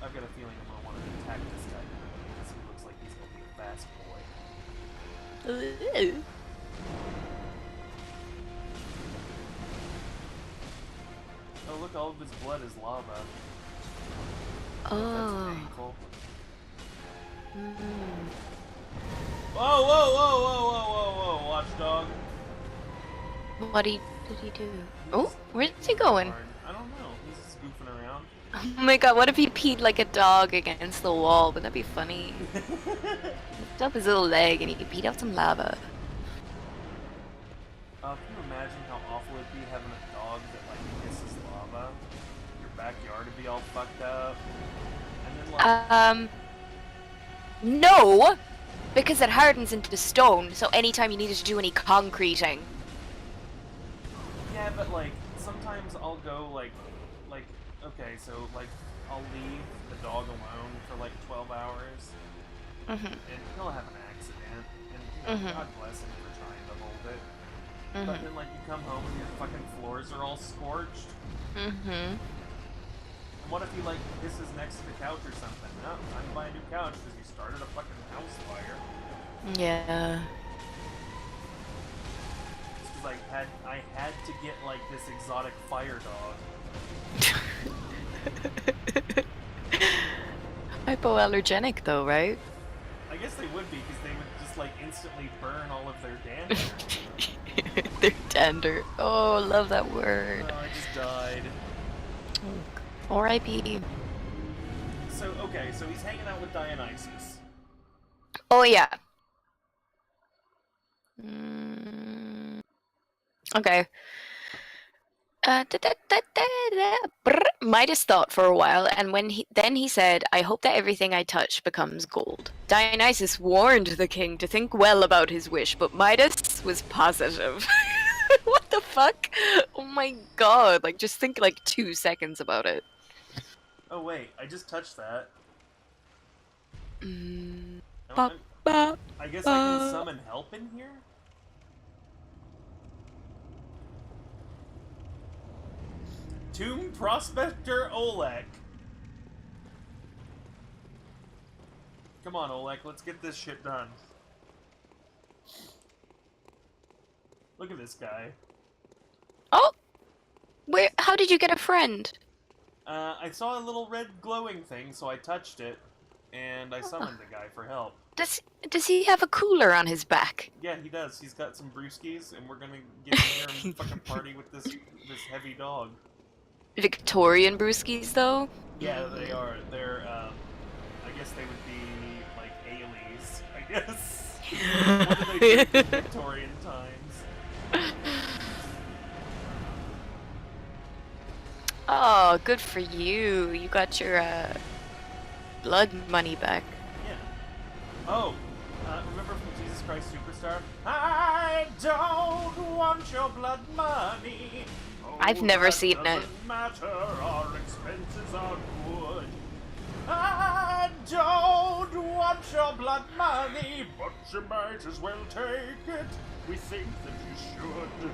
I've got a feeling I'm gonna want to attack this guy because he looks like he's gonna be a fast boy. Oh, look, all of his blood is lava. Oh. That's painful. Whoa, whoa, whoa, whoa, whoa, whoa, whoa, watchdog. What did he do? Oh, where's he going? I don't know. He's just goofing around. Oh my god, what if he peed like a dog against the wall? Wouldn't that be funny? Lift up his little leg and he peed out some lava. Can you imagine how awful it'd be having a dog that like kisses lava? Your backyard would be all fucked up. And then like No! Because it hardens into stone, so anytime you needed to do any concreting. yeah, but like sometimes I'll go like okay, so like I'll leave the dog alone for like 12 hours, and he'll have an accident, and you know, God bless him for trying to hold it. But then like you come home and your fucking floors are all scorched. And what if he like pisses next to the couch or something? No, time to buy a new couch because you started a fucking house fire. Yeah. Just because I had to get like this exotic fire dog. Hypoallergenic though, right? I guess they would be because they would just like instantly burn all of their dander. They're tender. Oh, love that word. Oh, I just died. R.I.P. So okay, so he's hanging out with Dionysus. Oh yeah. Okay. Midas thought for a while, and then he said, "I hope that everything I touch becomes gold." Dionysus warned the king to think well about his wish, but Midas was positive. What the fuck? Oh my god! Like, just think like 2 seconds about it. Oh wait, I just touched that. I guess I can summon help in here? Tomb Prospector Olek. Come on, Olek, let's get this shit done. Look at this guy. Oh! Where? How did you get a friend? I saw a little red glowing thing, so I touched it, and I summoned the guy for help. Does he have a cooler on his back? Yeah, he does. He's got some brewskis, and we're gonna get in here and fucking party with this heavy dog. Victorian brewskis, though? Yeah, they are. They're, I guess they would be, like, Ailey's, I guess. What do they drink in Victorian times? Oh, good for you. You got your, blood money back. Yeah. Oh, remember from Jesus Christ Superstar? I don't want your blood money. I've never seen it. Doesn't matter, our expenses are good. I don't want your blood money, but you might as well take it. We think that you should.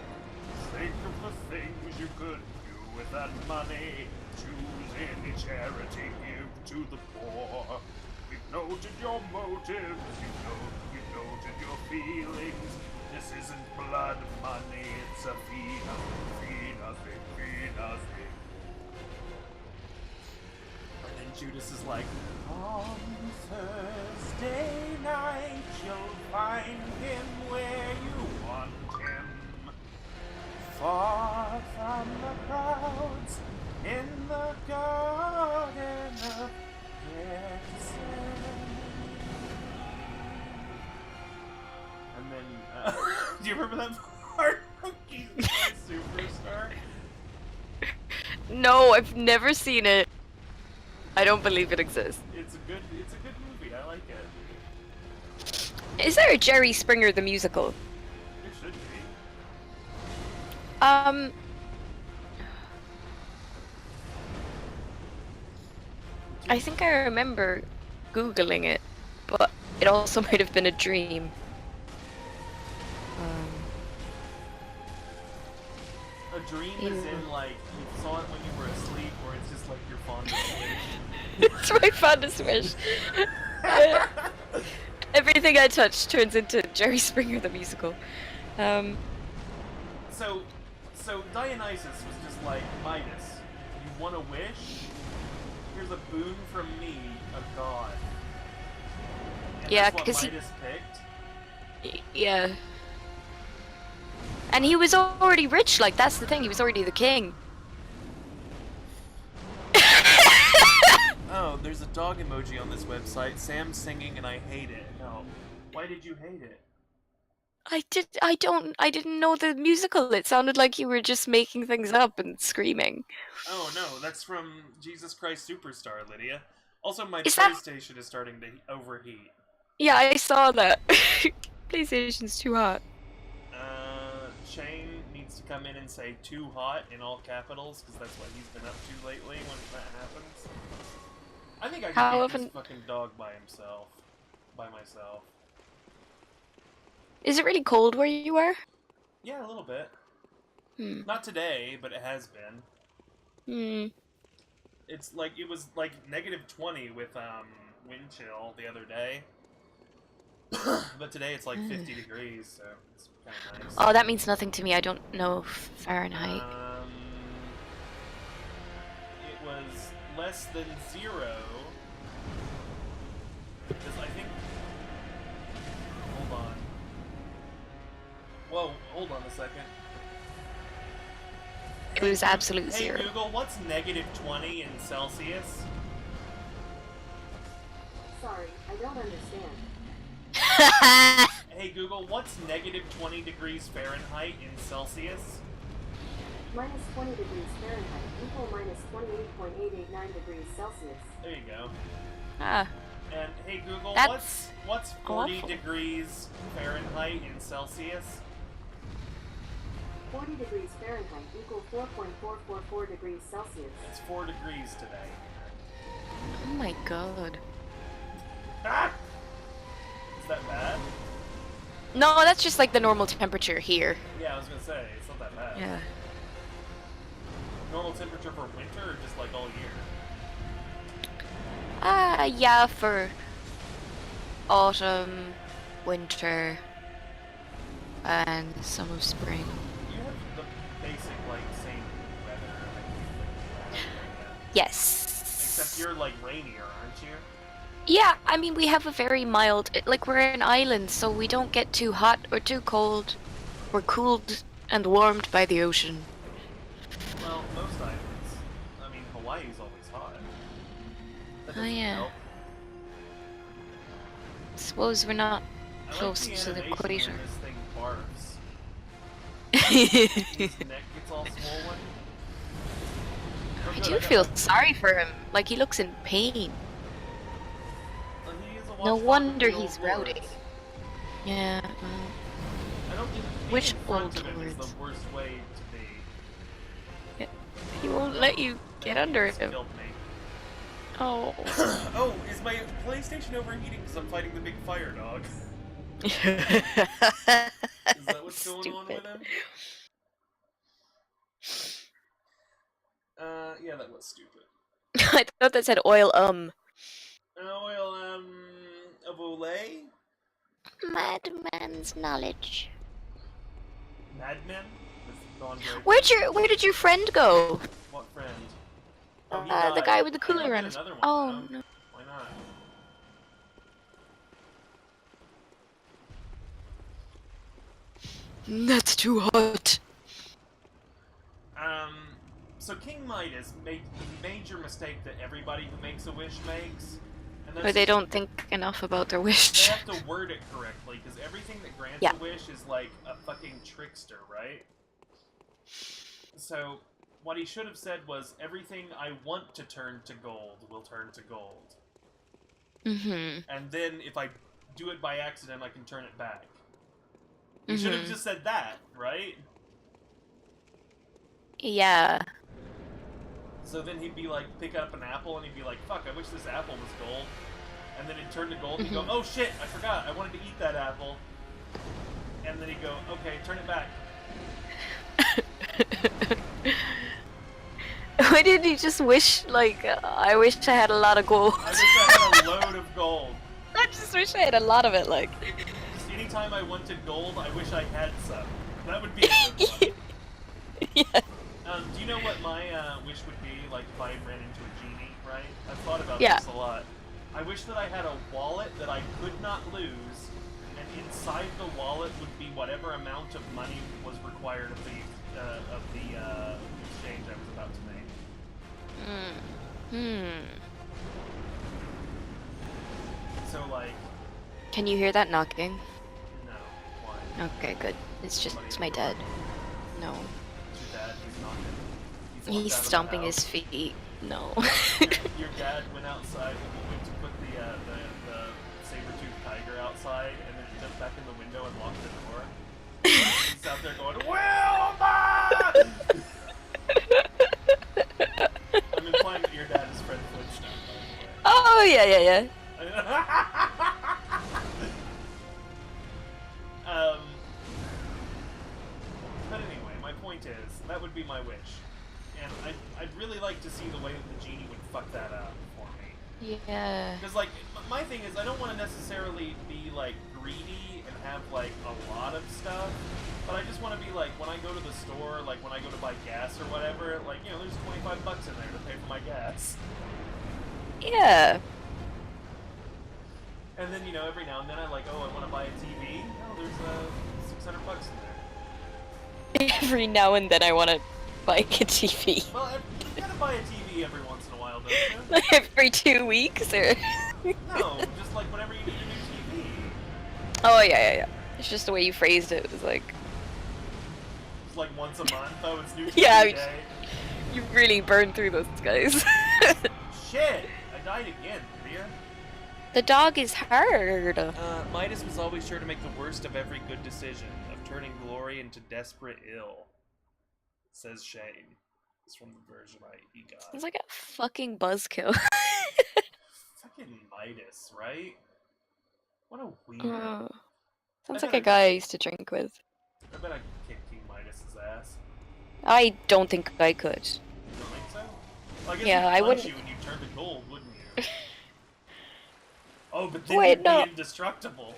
Think of the things you could do with that money. Choose any charity, give to the poor. We've noted your motives, we've noted your feelings. This isn't blood money, it's a fee nothing. And then Judas is like, on Thursday night you'll find him where you want him. Far from the crowds in the garden of Gethsemane. And then, do you remember that part from Jesus Christ Superstar? No, I've never seen it. I don't believe it exists. It's a good movie. I like it. Is there a Jerry Springer the musical? It should be. I think I remember Googling it, but it also might have been a dream. A dream is in, like, you saw it when you were asleep, or it's just, like, your fondest wish? It's my fondest wish. Everything I touch turns into Jerry Springer the musical. So Dionysus was just like, Midas, you want a wish? Here's a boon from me, a god. And Yeah, that's what 'cause Midas picked? Yeah. And he was already rich, like, that's the thing, he was already the king. no, there's a dog emoji on this website. Sam's singing and I hate it. No. Why did you hate it? I didn't know the musical. It sounded like you were just making things up and screaming. Oh no, that's from Jesus Christ Superstar, Lydia. Also, my Is that... PlayStation is starting to overheat. Yeah, I saw that. PlayStation's too hot. Shane needs to come in and say "too hot" in all capitals, because that's what he's been up to lately when that happens. I think I can beat this fucking dog by himself. By myself. Is it really cold where you are? Yeah, a little bit. Not today, but it has been. It's like, it was like -20 with wind chill the other day. But today it's like 50 degrees, so it's kind of nice. Oh, that means nothing to me. I don't know Fahrenheit. It was less than 0. Because I think... Hold on. Whoa, hold on a second. It was absolute 0. Hey Google, what's -20 in Celsius? Sorry, I don't understand. Hey Google, what's -20 degrees Fahrenheit in Celsius? -20 degrees Fahrenheit equal -28.889 degrees Celsius. There you go. Ah. And hey Google, That's what's 40 awful. degrees Fahrenheit in Celsius? 40 degrees Fahrenheit equal 4.444 degrees Celsius. It's 4 degrees today. Oh my god. Ah! Is that bad? No, that's just like the normal temperature here. Yeah, I was gonna say, it's not that bad. Yeah. Normal temperature for winter or just like all year? Yeah, for autumn, winter, and some of spring. You have the basic, like, same weather, like, Yes. except you're, like, rainier, aren't you? Yeah, I mean, we have a very mild, like, we're an island, so we don't get too hot or too cold. We're cooled and warmed by the ocean. Well, most islands. I mean, Hawaii's always hot. That Oh doesn't yeah. help. Suppose we're not I close like to the animation equator. when this thing barfs. His neck gets all swollen. Oh, I good, do got feel my- sorry for him. Like, he looks in pain. Well, he is a No watchdog wonder of the he's old rowdy. lords. Yeah. I don't think being Which in front old of him is lords? the worst way to be. He won't let you get under He's him. killed me. Oh. Oh, is my PlayStation overheating because I'm fighting the big fire dog? Is that what's going on with him? Yeah, that was stupid. I thought that said oil, Oil, of Olay? Madman's knowledge. Madmen? That's gone very Where did your friend go? What friend? Oh, he The died. guy with the I can go cooler get on his... another one, Oh, though. no. Why not? That's too hot. So King Midas made the major mistake that everybody who makes a wish makes. And Or that's they don't think enough about their wish. They have to word it correctly, because everything that grants Yeah. a wish is like a fucking trickster, right? So, what he should have said was, everything I want to turn to gold will turn to gold. Mm-hmm. And then, if I do it by accident, I can turn it back. He should have just said that, right? Yeah. So then he'd be like, pick up an apple, and he'd be like, fuck, I wish this apple was gold. And then it'd turn to gold, and he'd go, oh shit, I forgot, I wanted to eat that apple. And then he'd go, okay, turn it back. Why did he just wish, like, I wish I had a lot of gold? I wish I had a load of gold. I just wish I had a lot of it, like. Just anytime I wanted gold, I wish I had some. That would be a good one. Yeah. Do you know what my wish would be, like, if I ran into a genie, right? I've thought about Yeah. this a lot. I wish that I had a wallet that I could not lose, and inside the wallet would be whatever amount of money was required of the exchange I was about to make. So, like... Can you hear that knocking? No. Why? Okay, good. It's just Somebody at my the door? dad. No. It's your dad, he's knocking. He's locked He's out of the stomping his house. feet. No. Your dad went outside and he went to put the saber-toothed tiger outside, and then he jumped back in the window and locked the door. He's out there going, Wilma! I'm implying that your dad is Fred Flintstone, by the way. Oh, yeah. But anyway, my point is, that would be my wish. And I'd really like to see the way that the genie would fuck that up for me. Yeah. Because, like, my thing is, I don't want to necessarily be, like, greedy and have, like, a lot of stuff. But I just want to be, like, when I go to the store, like, when I go to buy gas or whatever, like, you know, there's 25 bucks in there to pay for my gas. Yeah. And then, you know, every now and then I like, oh, I want to buy a TV. Oh, there's 600 bucks in there. Every now and then I want to buy a TV. Well, you gotta buy a TV every once in a while, don't you? Every 2 weeks, or? No, just like whenever you need a new TV. Oh, yeah. It's just the way you phrased it. It was like... It's like once a month. Oh, it's new TV Yeah, day. You really burned through those guys. Shit! I died again, Rhea. The dog is hard. Midas was always sure to make the worst of every good decision, of turning glory into desperate ill. Says Shane. It's from the version he got. Sounds like a fucking buzzkill. Fucking Midas, right? What a weirdo. Sounds like a guy I used to drink with. I bet I could kick King Midas's ass. I don't think I could. You don't think so? Well, I guess Yeah, he'd I punch wouldn't- you when you turn to gold, wouldn't you? Oh, but then Wait, you'd no. be indestructible.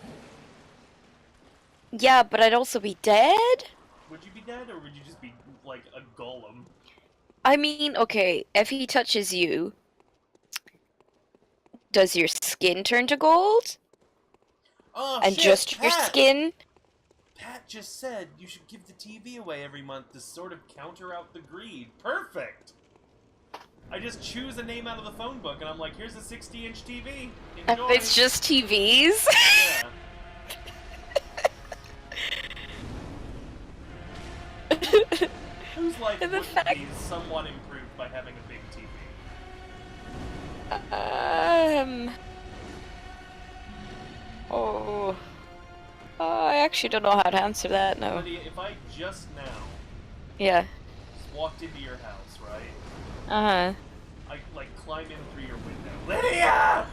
Yeah, but I'd also be dead? Would you be dead, or would you just be, like, a golem? I mean, okay, if he touches you, does your skin turn to gold? Oh, And shit, just your Pat! skin? Pat just said you should give the TV away every month to sort of counter out the greed. Perfect! I just choose a name out of the phone book, and I'm like, here's a 60-inch TV. Enjoy. It's just TVs? Yeah. Whose life And the would fact- be somewhat improved by having a big TV? Oh. I actually don't know how to answer that, no. Lydia, if I just now Yeah. just walked into your house, right? Uh-huh. I, like, climb in through your window. Lydia!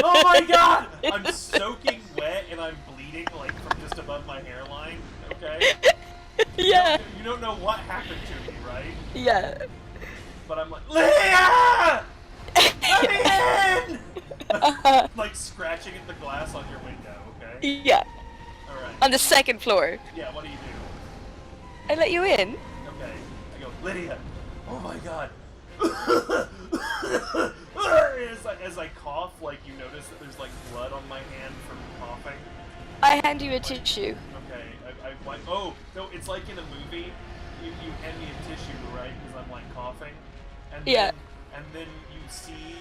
Oh my god! I'm soaking wet and I'm bleeding, like, from just above my hairline, okay? Yeah. You don't know what happened to me, right? Yeah. But I'm like, Lydia! Let me in! Like, scratching at the glass on your window, okay? Yeah. Alright. On the second floor. Yeah, what do you do? I let you in. Okay. I go, Lydia! Oh my god! as I cough, like, you notice that there's, like, blood on my hand from coughing. I hand you a tissue. Okay, I wipe. Oh, no, it's like in a movie. You hand me a tissue, right? Because I'm, like, coughing. And Yeah. And then you see,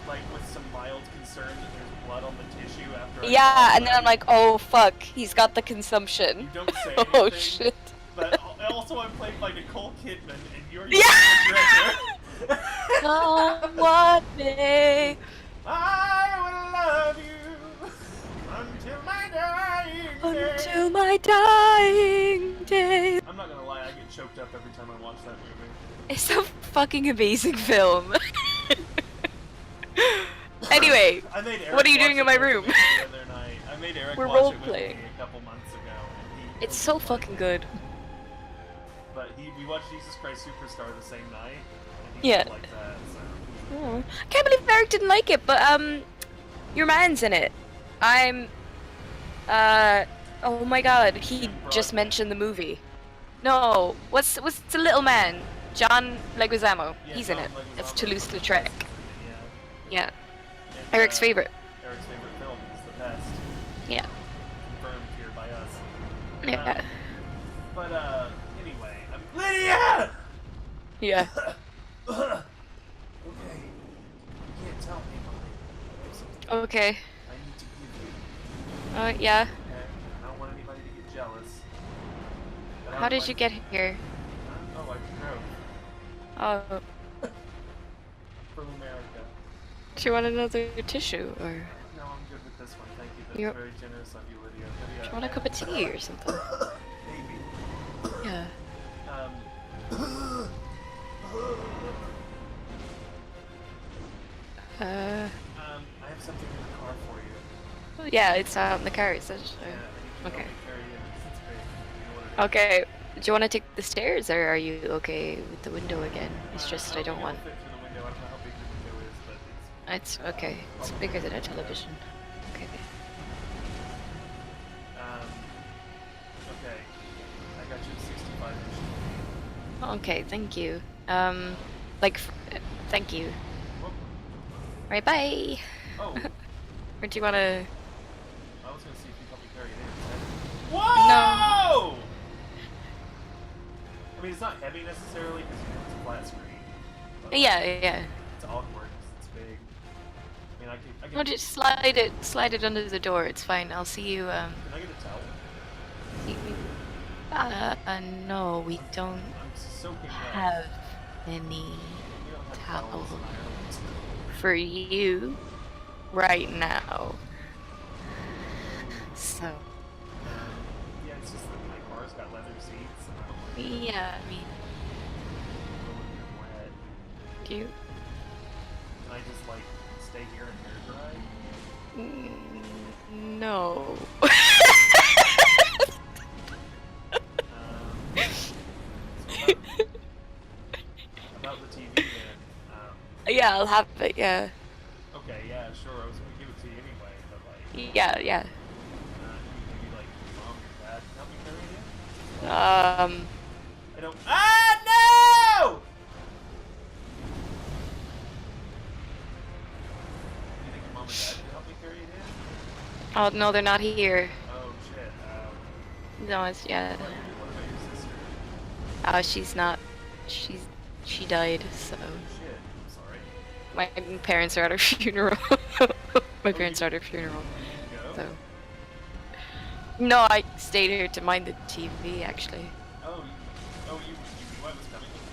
like, with some mild concern that there's blood on the tissue after I Yeah, cough, and then I'm like, oh fuck, he's got the You consumption. don't say anything. Oh shit. But also I'm played by Nicole Kidman, and you're Yeah! the director. Someone may. I will love you until my dying day. Until my dying day. I'm not gonna lie, I get choked up every time I watch that movie. It's a fucking amazing film. Anyway, I made Eric what are you watch doing it in my with me room? The other night. I made Eric We're watch it with role-playing. me a couple months ago, and he It's so fucking good. But we watched Jesus Christ Superstar the same night, and he Yeah. didn't like that. So Oh. I can't believe Eric didn't like it, but your man's in it. Oh my god, he just mentioned the movie. No, what's the little man? John Leguizamo. yeah, He's in John it. Leguizamo That's is Toulouse-Lautrec. fantastic in it, Yeah. And, Eric's favorite. Eric's favorite film is the best. Yeah. Confirmed here by us. Yeah. But anyway, Lydia. Yeah. Okay. Okay. I need to give you. Yeah. Okay? I don't want anybody to get jealous. But How did you get here? Oh, I drove. Oh, From America. do you want another tissue, or No, I'm good with this one. Thank you. That's You're- very generous of you, Lydia. do Lydia, you want a cup of tea or something? Maybe. Yeah. I have something in the car for you. Yeah, it's out in the car. Is it? Yeah, I need you to Okay. help me carry it. It's big. You know what it is. Okay. Do you want to take the stairs, or are you okay with the window again? It's just I don't think want. it'll fit through the window. I don't know how big the window is, but It's okay. It's bigger than a television. Okay. Okay. I got you a 65-inch. Okay. Thank you. Thank you. Whoop. Right. Bye. Oh, Or do you want to? I was gonna see if you help me carry it in. Whoa! I mean, it's not heavy necessarily because it's a flat screen. But Yeah. It's awkward 'cause it's big. I mean, I can. No, just slide it under the door. It's fine. I'll see you. Can I get a towel? No, we don't I'm soaking wet. have any We don't have towels towels in Ireland. for you right now. So, Yeah, it's just that my car's got leather seats, and I don't like yeah, I mean, wet. do you? Can I just like stay here and hair dry? No. So about the TV then. Yeah, I'll have it. Yeah, Okay, yeah, sure. I was gonna give it to you anyway, but like, yeah. maybe like your mom or dad can help me carry it in. I don't. Ah no! You think your mom and dad can help me carry it in? Oh no, they're not here. Oh shit. No, it's yeah. What about your sister? She's not. She died. So Shit. I'm sorry. my parents are at her funeral. My parents are at her funeral. Did you go? So. No, I stayed here to mind the TV, actually. Oh, you knew I was coming with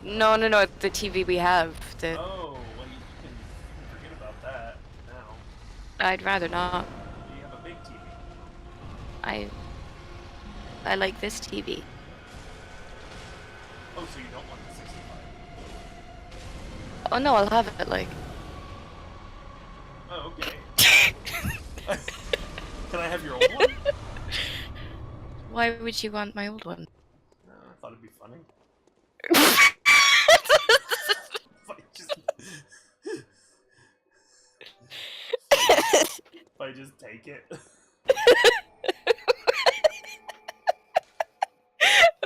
the TV. No, the TV we have. The Oh, well, you can forget about that now. I'd rather not. You have a big TV. I like this TV. Oh, so you don't want the 65? Oh no, I'll have it. Like. Oh, okay. Can I have your old one? Why would you want my old one? No, I thought it'd be funny. If I just take it.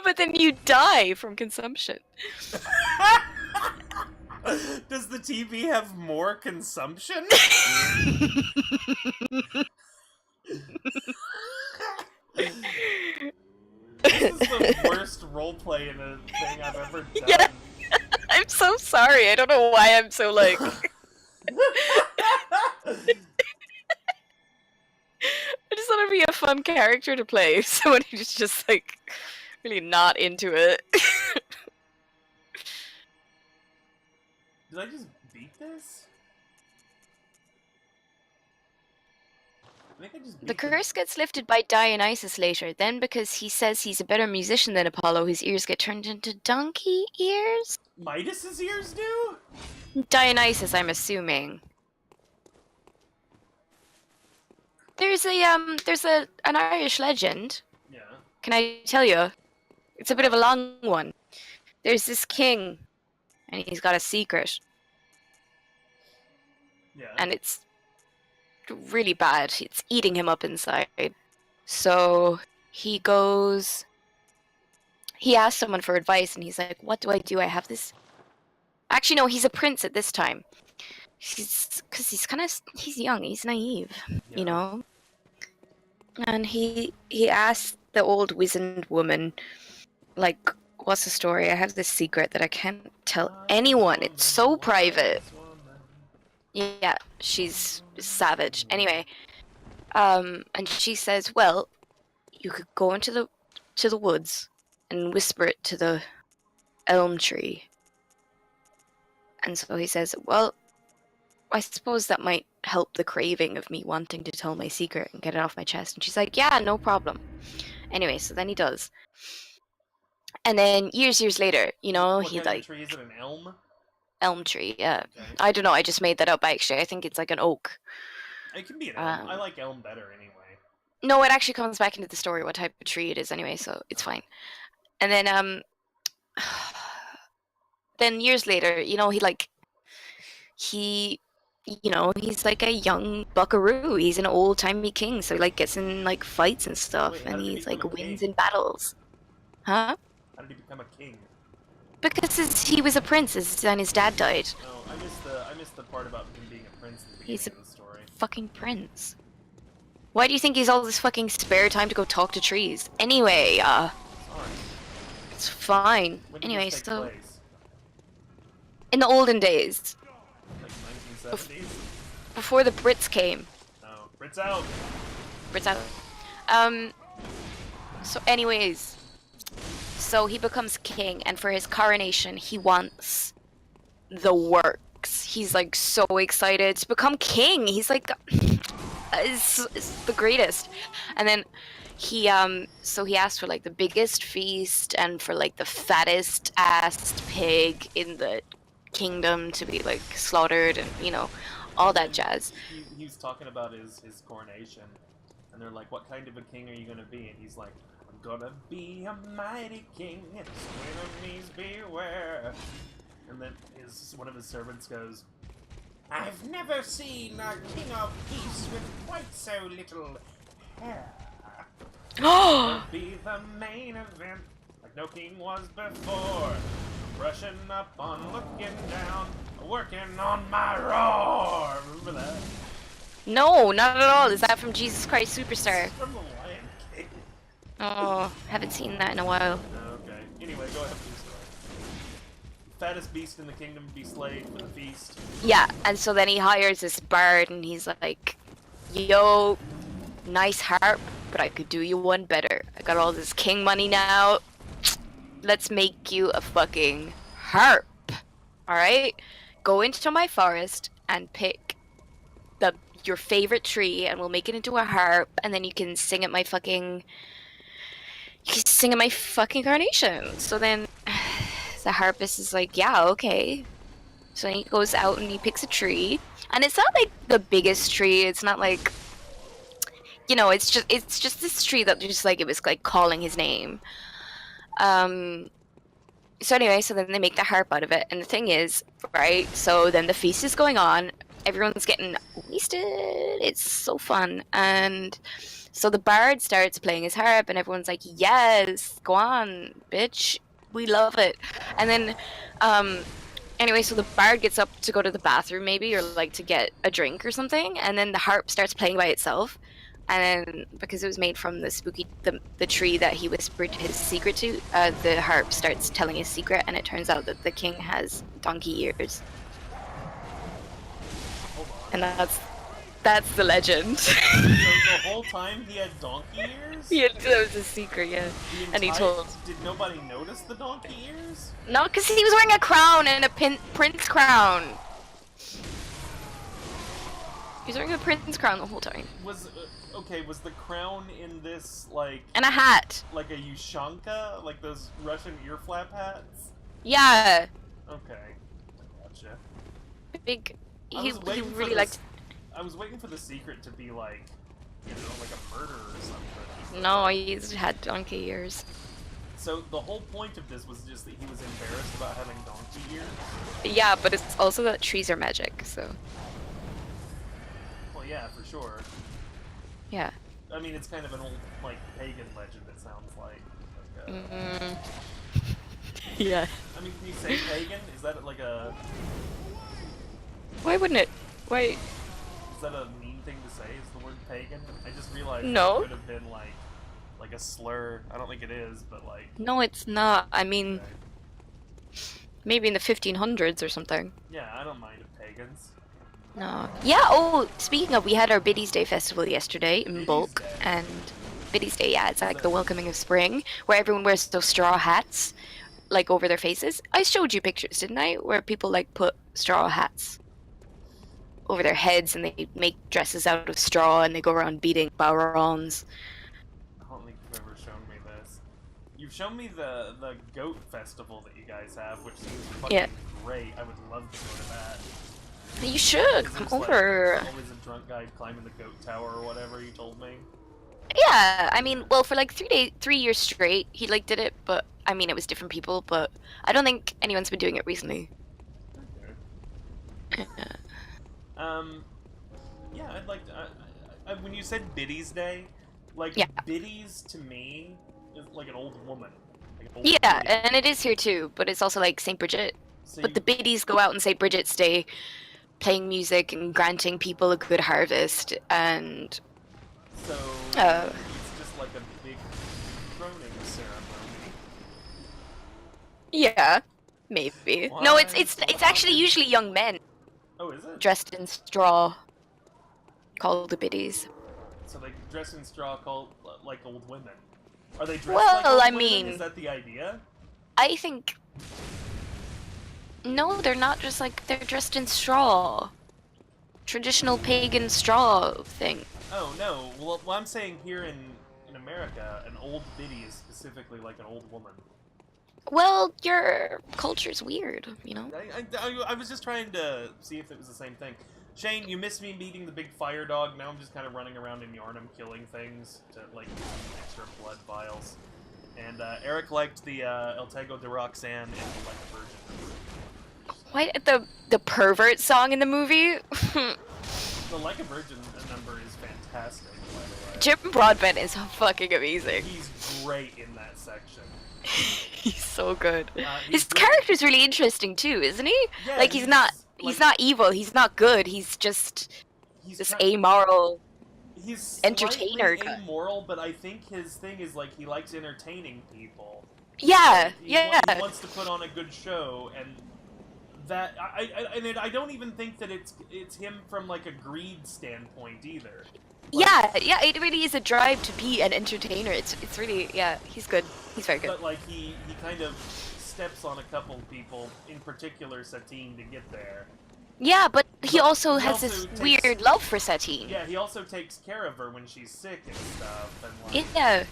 But then you die from consumption. Does the TV have more consumption? This is the worst roleplay in a thing I've ever done. Yeah. I'm so sorry. I don't know why I'm so like. I just want to be a fun character to play. Someone who's just like really not into it. Did I just beat this? I think I just beat The curse gets lifted by Dionysus later. Then, because he says he's a better musician than Apollo, his ears get turned into donkey ears? Midas's ears do? Dionysus, I'm assuming. There's an Irish legend. Yeah. Can I tell you? It's a bit of a long one. There's this king, and he's got a secret, Yeah. and it's really bad. It's eating him up inside. So he asks someone for advice, and he's like, what do I do? I have this... Actually, no, he's a prince at this time. Because he's young, he's naive, you know? And he asked the old wizened woman, like, what's the story? I have this secret that I can't tell anyone. It's so private. Yeah, she's savage. Anyway, and she says, well, you could go into the woods and whisper it to the elm tree. And so he says, well, I suppose that might help the craving of me wanting to tell my secret and get it off my chest. And she's like, yeah, no problem. Anyway, so then he does. And then years later, you know, What he kind like of tree is it? An elm? elm tree, yeah. Okay. I don't know, I just made that up actually. I think it's like an oak. It can be an elm. I like elm better anyway. No, it actually comes back into the story what type of tree it is anyway, so it's fine. And then then years later, you know, he's like a young buckaroo. He's an old-timey king, so he like gets in like fights and stuff. Wait, how and did he he's like become a wins king? in battles. Huh? How did he become a king? Because he was a prince and his dad died. Oh, I missed the part about him being a prince at the He's beginning of the story. Fucking prince. Why do you think he's all this fucking spare time to go talk to trees? Anyway, Sorry. it's fine. When did Anyway, this take so place? in the olden days, Like 1970s? before the Brits came. No. Brits out! Brits out. So anyways, so he becomes king, and for his coronation, he wants the works. He's like so excited to become king. He's like, it's the greatest. And then so he asked for like the biggest feast and for like the fattest assed pig in the kingdom to be like slaughtered, and you know, all that jazz. He was talking about his coronation, and they're like, what kind of a king are you gonna be? And he's like, I'm gonna be a mighty king, so enemies beware. And then one of his servants goes, I've never seen a king of peace with quite so little hair. Be the main event, like no king was before. Brushing up on looking down, working on my roar. Remember that? No, not at all. Is that from Jesus Christ Superstar? It's from the Lion King. Oh, haven't seen that in a while. Okay. Anyway, go ahead with the story. Fattest beast in the kingdom be slayed for the feast. Yeah, and so then he hires this bard, and he's like, yo, nice harp, but I could do you one better. I got all this king money now. Let's make you a fucking harp. Alright? Go into my forest and pick your favorite tree, and we'll make it into a harp, and then you can sing at my fucking coronation. So then the harpist is like, yeah, okay. So he goes out and he picks a tree, and it's not like the biggest tree. It's not like, you know, it's just this tree that just like it was like calling his name. So anyway, so then they make the harp out of it, and the thing is, right? So then the feast is going on. Everyone's getting wasted. It's so fun, and so the bard starts playing his harp, and everyone's like, "Yes, go on, bitch, we love it." And then, anyway, so the bard gets up to go to the bathroom, maybe, or like to get a drink or something, and then the harp starts playing by itself. And then, because it was made from the tree that he whispered his secret to, the harp starts telling his secret, and it turns out that the king has donkey ears. And that's the legend. So the whole time he had donkey ears? Yeah, that was a secret, yeah. And he told. Did nobody notice the donkey ears? No, because he was wearing a crown and a prince crown. He was wearing a prince crown the whole time. Was the crown in this like? And a hat. Like a Ushanka, like those Russian ear flap hats? Yeah. Okay, gotcha. Big. He really liked. I was waiting for the secret to be like, you know, like a murder or something. No, he had donkey ears. So the whole point of this was just that he was embarrassed about having donkey ears? Yeah, but it's also that trees are magic, so. Well, yeah, for sure. Yeah. I mean, it's kind of an old, like, pagan legend, it sounds like. Yeah. I mean, can you say pagan? Is that like a... Why wouldn't it? Why? Is that a mean thing to say, is the word pagan? I just realized No. it could have been like a slur. I don't think it is, but like... No, it's not. I mean, Okay. maybe in the 1500s or something. Yeah, I don't mind if pagans. No. Yeah, oh, speaking of, we had our Biddy's Day festival yesterday in Biddy's bulk, Day? and Biddy's Day, yeah, it's Is like that- the welcoming of spring, where everyone wears those straw hats, like, over their faces. I showed you pictures, didn't I? Where people, like, put straw hats over their heads, and they make dresses out of straw, and they go around beating bowrons. I don't think you've ever shown me this. You've shown me the goat festival that you guys have, which seems fucking Yeah. great. I would love to go to that. You should, Is come there's, over. Like, always a drunk guy climbing the goat tower or whatever you told me. Yeah, I mean, well, for like 3 years straight, he like did it, but I mean, it was different people. But I don't think anyone's been doing it recently. Okay. Yeah, I'd like to. When you said Biddy's Day, like Yeah. Biddy's to me is like an old woman. Like an old Yeah, lady. and it is here too, but it's also like Saint Bridget. So But the biddies go out on Saint Bridget's Day, playing music and granting people a good harvest, and so Uh. it's just like a big droning ceremony. yeah, maybe. No, What? it's actually usually young men Oh, is it? dressed in straw, called the biddies. So they dress in straw, called like old women. Are they dressed Well, like old I women? mean- Is that the idea? I think. No, they're not just like they're dressed in straw. Traditional pagan straw thing. Oh no. Well, I'm saying here in America, an old biddy is specifically like an old woman. Well, your culture's weird, you know? I was just trying to see if it was the same thing. Shane, you missed me meeting the big fire dog. Now I'm just kind of running around in Yarnum killing things to, like, get extra blood vials. And Eric liked the El Tego de Roxanne and the Like a Virgin. Why the pervert song in the movie? The Like a Virgin number is fantastic, by the way. Jim Broadbent is fucking amazing. He's great in that section. He's so good. He's His good. character's really interesting too, isn't he? Yeah, Like he's not evil, he's not good, he's just he's this ki- amoral. He's entertainer slightly guy. amoral, but I think his thing is like he likes entertaining people. Yeah, He yeah. wants to put on a good show, and that I don't even think that it's him from like a greed standpoint either. Like, Yeah, it really is a drive to be an entertainer. It's really, yeah, he's good. He's very good. But like he kind of steps on a couple people, in particular Satine, to get there. Yeah, but he But also he has also this takes- weird love for Satine. Yeah, he also takes care of her when she's sick and stuff, and like, Yeah.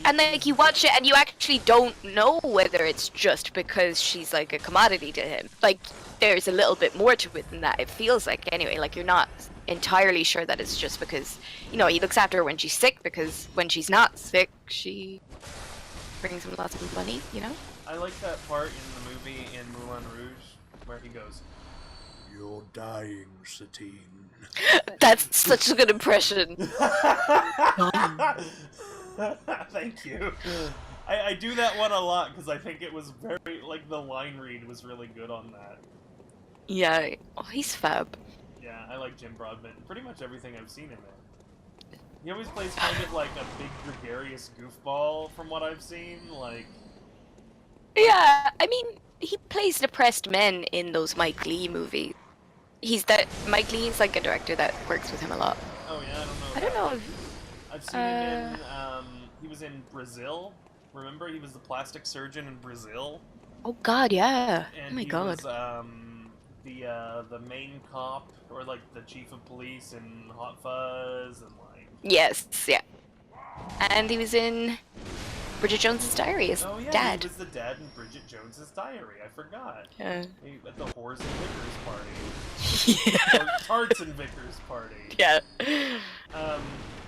And like you watch it and you actually don't know whether it's just because she's like a commodity to him. Like there's a little bit more to it than that. It feels like anyway. Like you're not entirely sure that it's just because he looks after her when she's sick, because when she's not sick she brings him lots of money. I like that part in the movie in Moulin Rouge where he goes, "You're dying, Satine." That's such a good impression. Thank you. I do that one a lot because I think it was very, like, the line read was really good on that. Yeah. Oh, he's fab. Yeah, I like Jim Broadbent. Pretty much everything I've seen him in. He always plays kind of like a big gregarious goofball from what I've seen, like... Yeah, I mean, he plays depressed men in those Mike Leigh movies. Mike Leigh is like a director that works with him a lot. Oh yeah, I don't know if I've seen him in, he was in Brazil. Remember, he was the plastic surgeon in Brazil? Oh god, yeah. And Oh my he god. was, the main cop, or like the chief of police in Hot Fuzz, and like... Yes, yeah. And he was in Bridget Jones's Diary as Oh yeah, dad. he was the dad in Bridget Jones's Diary, I forgot. Yeah. At the Whores and Vickers party. Or Tarts and Vickers party. Yeah.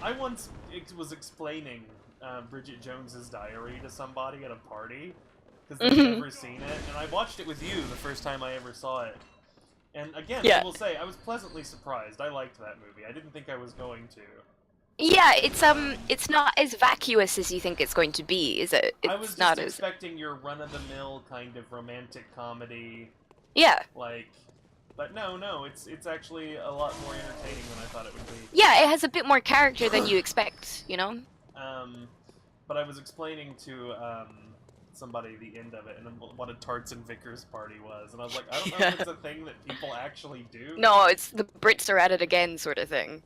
I once was explaining Bridget Jones's Diary to somebody at a party, because they'd never seen it, and I watched it with you the first time I ever saw it. And again, Yeah. I will say, I was pleasantly surprised. I liked that movie. I didn't think I was going to. Yeah, it's not as vacuous as you think it's going to be, is it? It's I was just not as expecting your run-of-the-mill kind of romantic comedy, yeah. like... But no, it's actually a lot more entertaining than I thought it would be. Yeah, it has a bit more character than you expect, you know? But I was explaining to somebody the end of it and what a Tarts and Vickers party was, and I was like, I don't know if it's a thing that people actually do. No, it's the Brits are at it again sort of thing.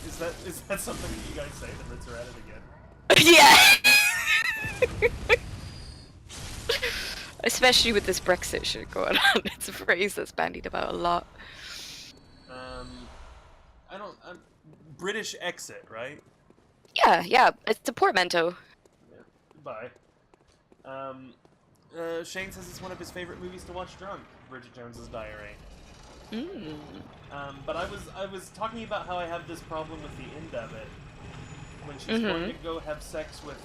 Is that something that you guys say, the Brits are at it again? Yeah. Especially with this Brexit shit going on, it's a phrase that's bandied about a lot. British exit, right? Yeah, it's a portmanteau. Yeah. Bye. Shane says it's one of his favorite movies to watch drunk, Bridget Jones's Diary. Mm. But I was talking about how I have this problem with the end of it. When she's going to go have sex with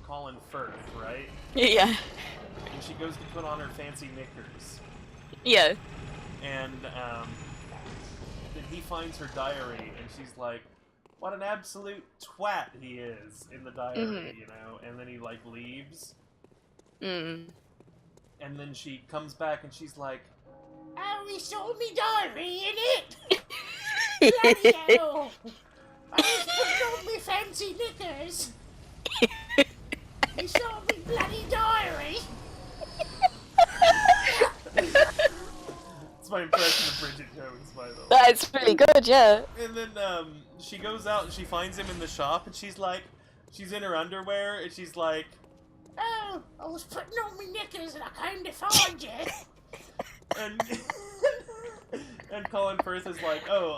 Colin Firth, right? Yeah. And she goes to put on her fancy knickers. Yeah. And then he finds her diary, and she's like, what an absolute twat he is in the diary, you know? And then he, like, leaves. And then she comes back, and she's like, oh, he sold me diary, innit? Bloody hell! I was putting on me fancy knickers. He sold me bloody diary. It's my impression of Bridget Jones, by the way. That's pretty good, yeah. And then she goes out and she finds him in the shop, and she's like, she's in her underwear, and she's like, oh, I was putting on me knickers and I came to find you. And Colin Firth is like, oh,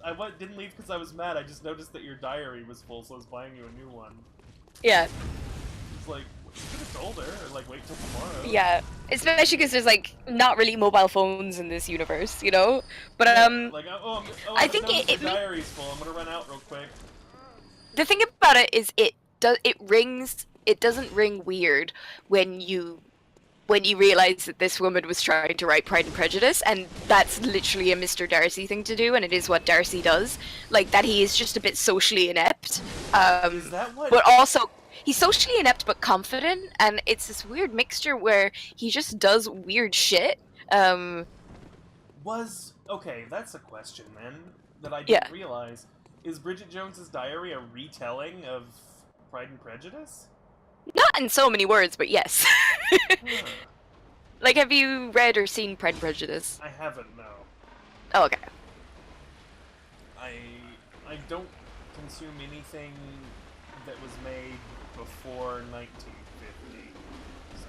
I didn't leave because I was mad. I just noticed that your diary was full, so I was buying you a new one. Yeah. It's like, you could have told her, or like, wait till tomorrow. Yeah, especially because there's like not really mobile phones in this universe, you know. But like, I think the diary's full. I'm gonna run out real quick. The thing about it is it rings. It doesn't ring weird when you realize that this woman was trying to write Pride and Prejudice, and that's literally a Mr. Darcy thing to do, and it is what Darcy does. Like that, he is just a bit socially inept. Is that what? But also. He's socially inept but confident, and it's this weird mixture where he just does weird shit. Okay, that's a question then that I didn't realize. Is Bridget Jones's Diary a retelling of Pride and Prejudice? Not in so many words, but yes. Like, have you read or seen Pride and Prejudice? I haven't, no. Oh, okay. I don't consume anything that was made before 1950, so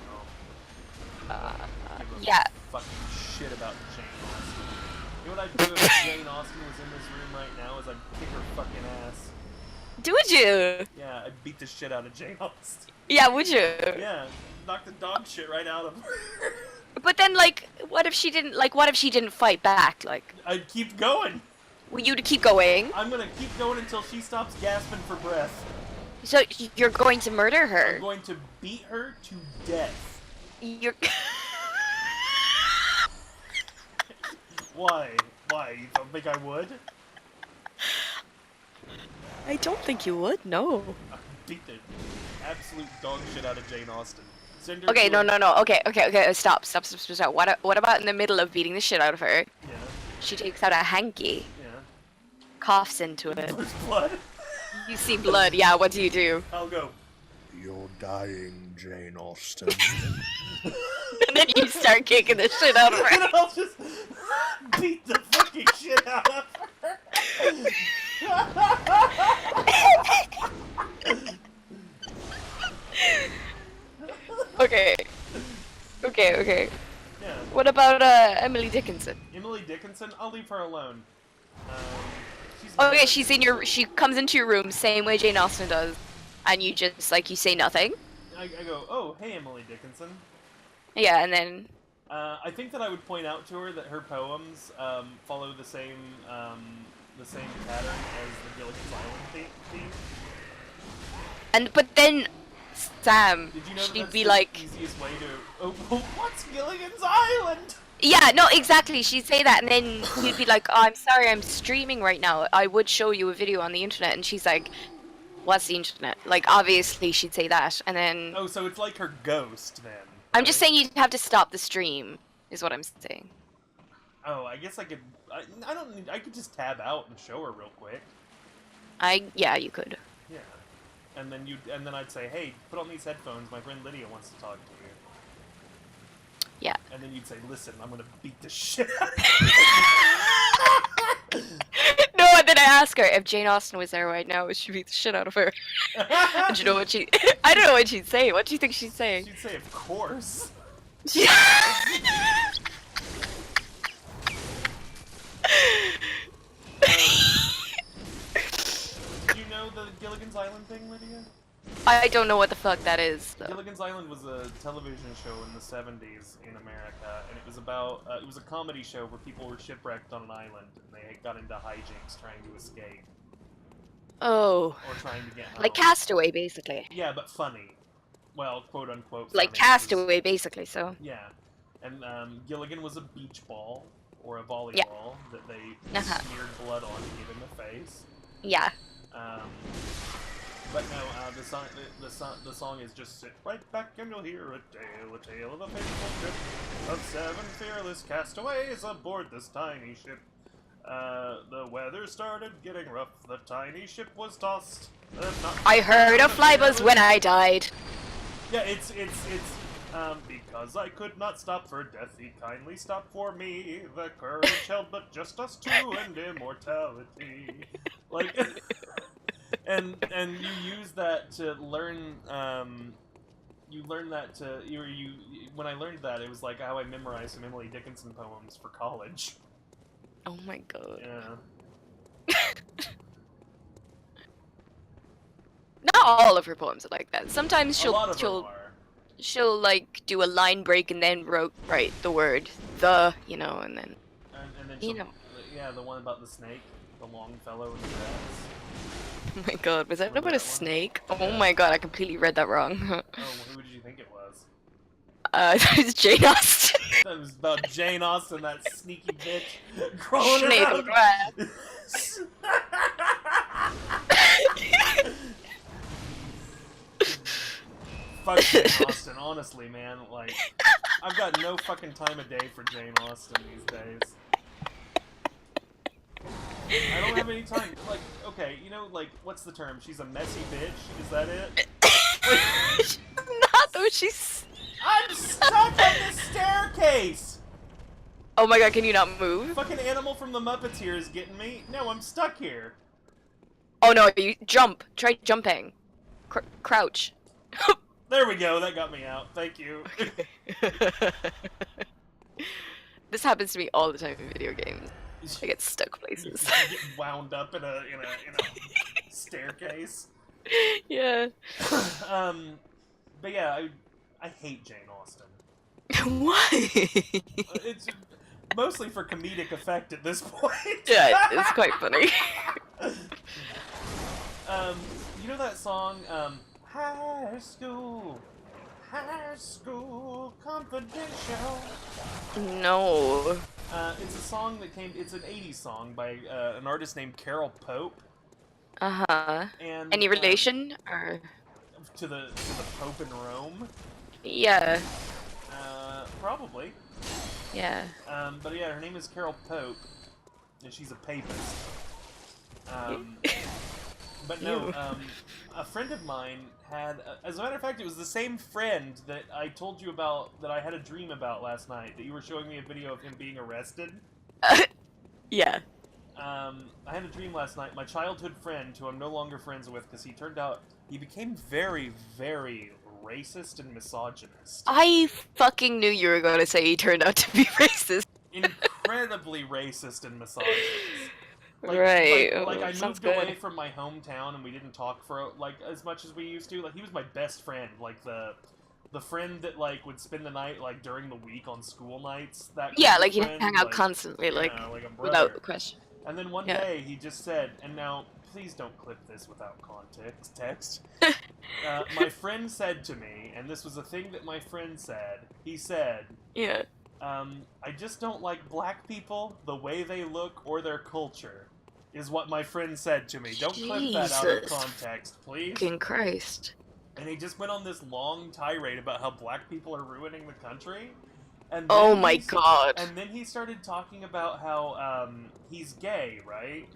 give a fucking shit about Jane Austen. You know what I'd do if Jane Austen was in this room right now is I'd kick her fucking ass. Would you? Yeah, I'd beat the shit out of Jane Austen. Yeah, would you? Yeah, knock the dog shit right out of her. But then, like, what if she didn't fight back? Like, I'd keep going. Will you to keep going? I'm gonna keep going until she stops gasping for breath. So you're going to murder her? I'm going to beat her to death. You're. Why? Why? You don't think I would? I don't think you would. No. I beat the absolute dog shit out of Jane Austen. Send her Okay, to no. Okay. Stop. What about in the middle of beating the shit out of her? Yeah. She takes out a hanky. Yeah. Coughs into it. There's blood. You see blood. Yeah. What do? I'll go. You're dying, Jane Austen. And then you start kicking the shit out of her. And I'll just beat the fucking shit out of her. Okay. Yeah. What about Emily Dickinson? Emily Dickinson? I'll leave her alone. She comes into your room same way Jane Austen does, and you just you say nothing. I go, oh, hey, Emily Dickinson. Yeah, and then. I think that I would point out to her that her poems follow the same pattern as the Gilligan's Island theme. But then, Sam, Did you know she'd that's be the like, easiest way to? Oh, what's Gilligan's Island? yeah, no, exactly. She'd say that, and then you'd be like, oh, I'm sorry, I'm streaming right now. I would show you a video on the internet, and she's like, what's the internet? Like, obviously, she'd say that, and then. Oh, so it's like her ghost then. I'm just saying you'd have to stop the stream, is what I'm saying. Oh, I guess I could. I don't need. I could just tab out and show her real quick. Yeah, you could. Yeah. And then I'd say, hey, put on these headphones. My friend Lydia wants to talk to you. Yeah. And then you'd say, listen, I'm gonna beat the shit out of you. No, and then I ask her if Jane Austen was there right now, would she beat the shit out of her? And you know what she... I don't know what she'd say. What do you think she'd say? She'd say, of course. Yeah. Do you know the Gilligan's Island thing, Lydia? I don't know what the fuck that is, though. Gilligan's Island was a television show in the 70s in America, and it was about, it was a comedy show where people were shipwrecked on an island, and they got into hijinks trying to escape. Oh. Or trying to get home. Like Castaway, basically. Yeah, but funny. Well, quote-unquote Like funny. Castaway, basically, so. Yeah. And Gilligan was a beach ball, or a volleyball, that they smeared blood on to get in the face. Yeah. But no, the song is just sit right back and you'll hear a tale of a faithful trip of 7 fearless castaways aboard this tiny ship. The weather started getting rough, the tiny ship was tossed. I heard of flybuzz when I died. Yeah, it's because I could not stop for death, he kindly stopped for me. The courage held but just us two and immortality. Like, and you use that to learn. You learn that to you. When I learned that, it was like how I memorized some Emily Dickinson poems for college. Oh my god. Yeah. Not all of her poems are like that. Sometimes A lot of them are. she'll like do a line break and then write the word the, you know, and then And then yeah, the one about the snake, the long fellow in the grass. oh my god, was that Remember about a that one? snake? Yeah. Oh my god, I completely read that wrong. Oh, who did you think it was? That was Jane Austen. That was about Jane Austen, that sneaky bitch crawling Snake around. in grass. Fuck Jane Austen, honestly, man. Like, I've got no fucking time of day for Jane Austen these days. I don't have any time. Like, okay, you know, like, what's the term? She's a messy bitch? Is that it? Not though, she's... I'm stuck on the staircase! Oh my god, can you not move? Fucking animal from the Muppets here is getting me. No, I'm stuck here. Oh no, you jump. Try jumping. Crouch. There we go, that got me out. Thank you. This happens to me all the time in video games. I get stuck places. You get wound up in a staircase. Yeah. But yeah, I hate Jane Austen. Why? It's mostly for comedic effect at this point. Yeah, it's quite funny. You know that song, High School Confidential? No. It's a song that it's an 80s song by an artist named Carol Pope. Uh-huh. And Any relation? Or... to the Pope in Rome? Yeah. Probably. Yeah. But yeah, her name is Carol Pope, and she's a papist. But no, Ew. a friend of mine had, as a matter of fact, it was the same friend that I told you about, that I had a dream about last night, that you were showing me a video of him being arrested. Yeah. I had a dream last night, my childhood friend, who I'm no longer friends with, because he became very, very racist and misogynist. I fucking knew you were gonna say he turned out to be racist. Incredibly racist and misogynist. Right. Like I sounds moved away good. from my hometown and we didn't talk for like as much as we used to. Like he was my best friend, like the friend that like would spend the night like during the week on school nights. That Yeah, kind of like you friend, hang out like, constantly, you like know, like a brother. without question. And then one Yeah. day he just said, and now please don't clip this without text. My friend said to me, and this was a thing that my friend said. He said, Yeah. I just don't like black people, the way they look, or their culture, is what my friend said to me. Don't clip that out of Jesus. context, please. Fucking Christ. And he just went on this long tirade about how black people are ruining the country. And Oh then my god. And then he started talking about how he's gay, right?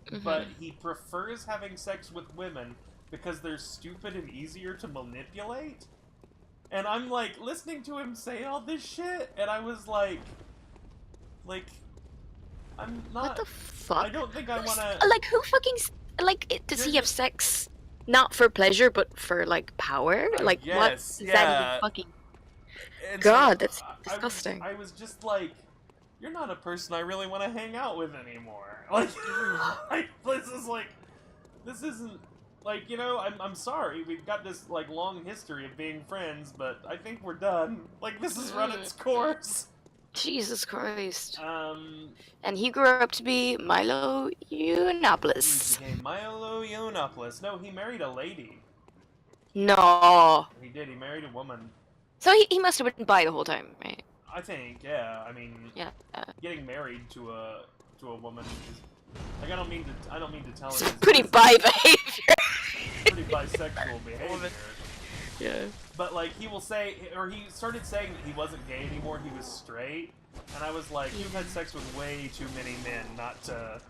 Mhm. But he prefers having sex with women because they're stupid and easier to manipulate. And I'm like listening to him say all this shit, and I was like, I'm not. What the fuck? I don't think I want to. Like, who fucking does he have sex not for pleasure but for like power? Like, what is that even fucking? And God, so that's disgusting. I was just like, you're not a person I really want to hang out with anymore. Like, this isn't like, you know, I'm sorry, we've got this like long history of being friends, but I think we're done. Like, this has run its course. Jesus Christ. And he grew up to be Milo Yiannopoulos. He became Milo Yiannopoulos. No, he married a lady. No. He did. He married a woman. So he must have been bi the whole time, right? I think, yeah. I mean, yeah. Getting married to a woman is like, I don't mean to tell it's him. Pretty bi behavior. Pretty bisexual behavior. Yeah. But like, he will say, or he started saying that he wasn't gay anymore. He was straight, and I was like, you've had sex with way too many men not to.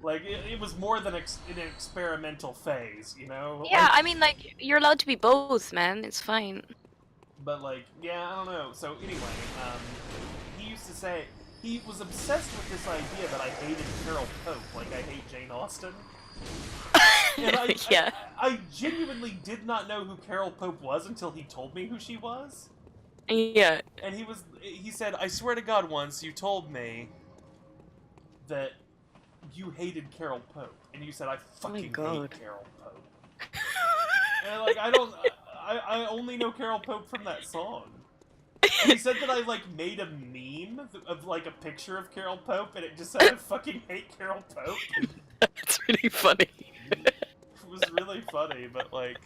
Like, it was more than an experimental phase, you know? Yeah, like, I mean, like, you're allowed to be both, man. It's fine. But, like, yeah, I don't know. So, anyway, he used to say, he was obsessed with this idea that I hated Carol Pope, like I hate Jane Austen. And I genuinely did not know who Carol Pope was until he told me who she was. Yeah. And he said, I swear to God once you told me that you hated Carol Pope. And you said, I fucking hate Carol Pope. And like, I only know Carol Pope from that song. And he said that I like made a meme of like a picture of Carol Pope and it just said, I fucking hate Carol Pope. That's really funny. It was really funny, but like...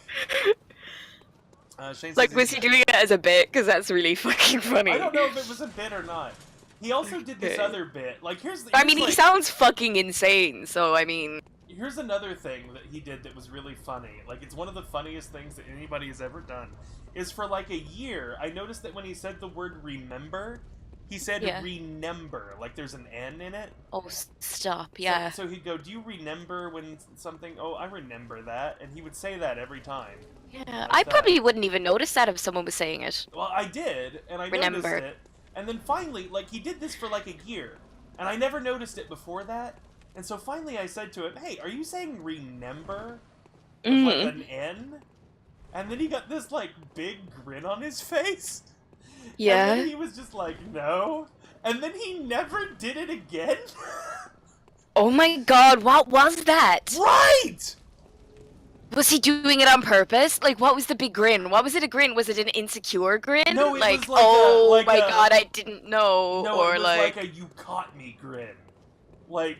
like, was he doing it as a bit? Because that's really fucking funny. I don't know if it was a bit or not. He also did this other bit. Like, here's I mean, he sounds fucking insane, so, I mean... Here's another thing that he did that was really funny. Like, it's one of the funniest things that anybody has ever done. Is for, like, a year, I noticed that when he said the word remember, he said remember. Like, there's an N in it. Oh, stop, yeah. So he'd go, do you remember when something... Oh, I remember that. And he would say that every time. Yeah, like I probably wouldn't even notice that if someone was saying it. Well, I did, and I noticed it. And then finally, like, he did this for, like, a year. And I never noticed it before that. And so finally I said to him, hey, are you saying remember? With, like, an N? And then he got this, like, big grin on his face. Yeah. And then he was just like, no. And then he never did it again. Oh my god, what was that? Right! Was he doing it on purpose? Like, what was the big grin? What was it a grin? Was it an insecure grin? No, it like, was like oh my god, I didn't know. No, or it was like a you caught me grin. Like...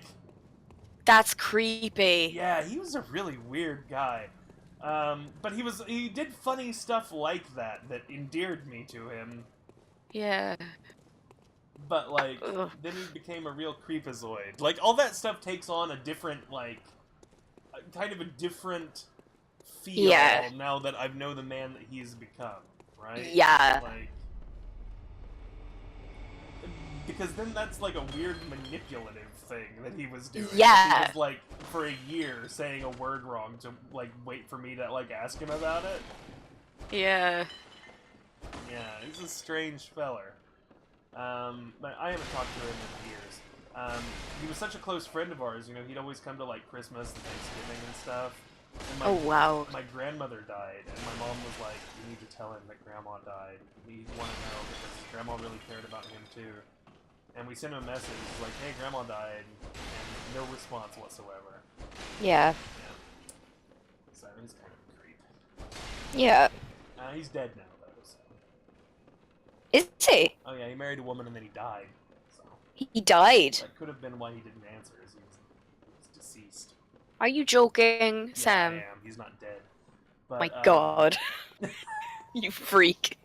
That's creepy. Yeah, he was a really weird guy. But he did funny stuff like that endeared me to him. Yeah. But, like, then he became a real creepazoid. Like, all that stuff takes on a different, like, kind of a different feel now that I know the man that he's become, right? Yeah. Like, because then that's, like, a weird manipulative thing that he was doing. Yeah. He was, like, for a year saying a word wrong to, like, wait for me to, like, ask him about it. Yeah. Yeah, he's a strange feller. But I haven't talked to him in years. He was such a close friend of ours, you know, he'd always come to, like, Christmas and Thanksgiving and stuff. And my grandmother died, and my mom was like, you need to tell him that Grandma died. We want to know, because Grandma really cared about him, too. And we sent him a message, like, hey, Grandma died, and no response whatsoever. Yeah. So, he's kind of a creep. Yeah. He's dead now, though, so. Is he? Oh, yeah, he married a woman and then he died. So. He died? That could have been why he didn't answer, as he was deceased. Are you joking, Yeah, Sam? I am. He's not dead. But, My god. You freak.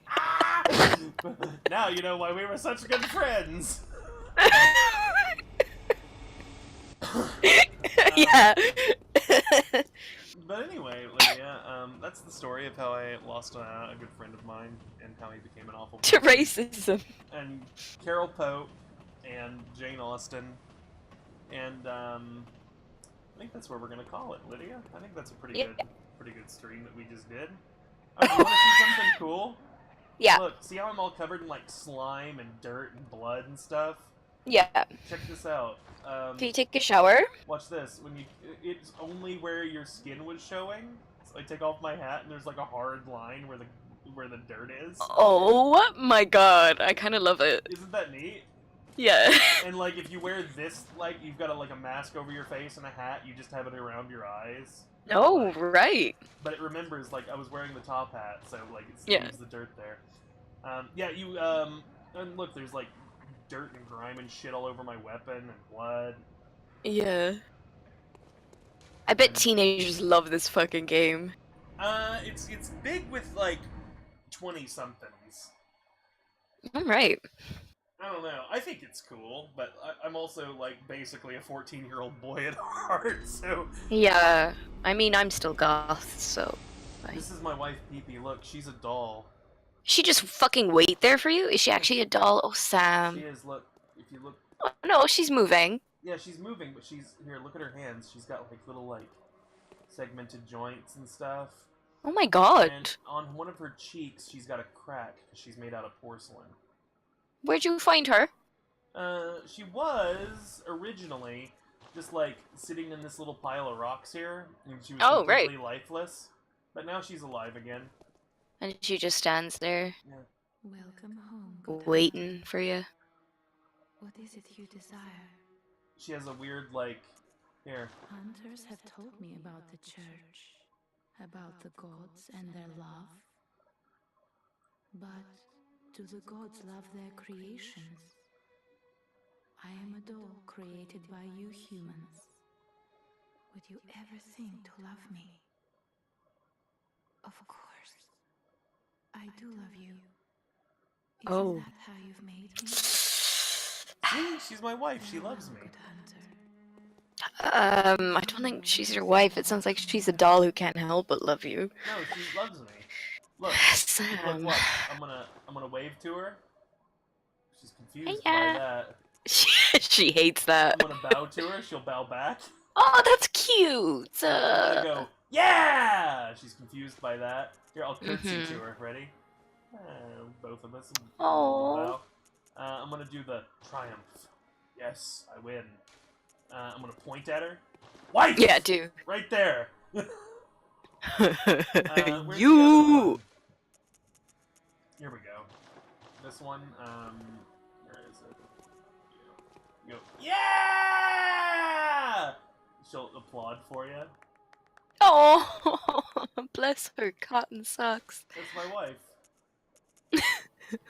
Now you know why we were such good friends. Yeah. But anyway, Lydia, that's the story of how I lost a good friend of mine and how he became an awful To person. racism. And Carol Pope and Jane Austen. And I think that's where we're gonna call it, Lydia. I think that's a pretty good pretty good stream that we just did. Oh, you want to see something cool? Yeah. Look, see how I'm all covered in like slime and dirt and blood and stuff? Yeah. Check this out. Can you take a shower? Watch this. It's only where your skin was showing. So I take off my hat and there's like a hard line where the dirt is. Oh my god, I kind of love it. Isn't that neat? Yeah. And like if you wear this, like you've got a mask over your face and a hat, you just have it around your eyes. Oh, right. But it remembers, like, I was wearing the top hat, so, like, it leaves the dirt there. And look, there's, like, dirt and grime and shit all over my weapon and blood. Yeah. I bet teenagers love this fucking game. It's big with, like, 20-somethings. Alright. I don't know. I think it's cool, but I'm also, like, basically a 14-year-old boy at heart, so... Yeah. I mean, I'm still goth, so... This is my wife, Pee-Pee. Look, she's a doll. She just fucking wait there for you? Is she actually a doll? Oh, Sam. She is. Look, if you look... Oh, no, she's moving. Yeah, she's moving, but she's... Here, look at her hands. She's got, like, little, like, segmented joints and stuff. Oh my god. And on one of her cheeks, she's got a crack, because she's made out of porcelain. Where'd you find her? She was, originally, just, like, sitting in this little pile of rocks here, and she was completely lifeless. But now she's alive again. And she just stands there. Yeah. Welcome home, waiting for you. What is it you desire? She has a weird, like, here. Hunters have told me about the church, about the gods and their love. But do the gods love their creations? I am a doll created by you humans. Would you ever think to love me? Of course. I do love you. Isn't that how you've made me? See? She's my wife. She loves me. Good hunter. I don't think she's your wife. It sounds like she's a doll who can't help but love you. No, she loves me. Look, Sam. look, I'm gonna wave to her. She's confused by that. She hates that. I'm gonna bow to her. She'll bow back. Oh, that's cute. I'm gonna go, yeah! She's confused by that. Here, I'll curtsy to her. Ready? Both of us. Oh. I'm gonna do the triumph. Yes, I win. I'm gonna point at her. Wife! Yeah, do. Right there. You. Here we go. This one, where is it? You go, yeah! She'll applaud for you. Oh, bless her cotton socks. That's my wife. Here,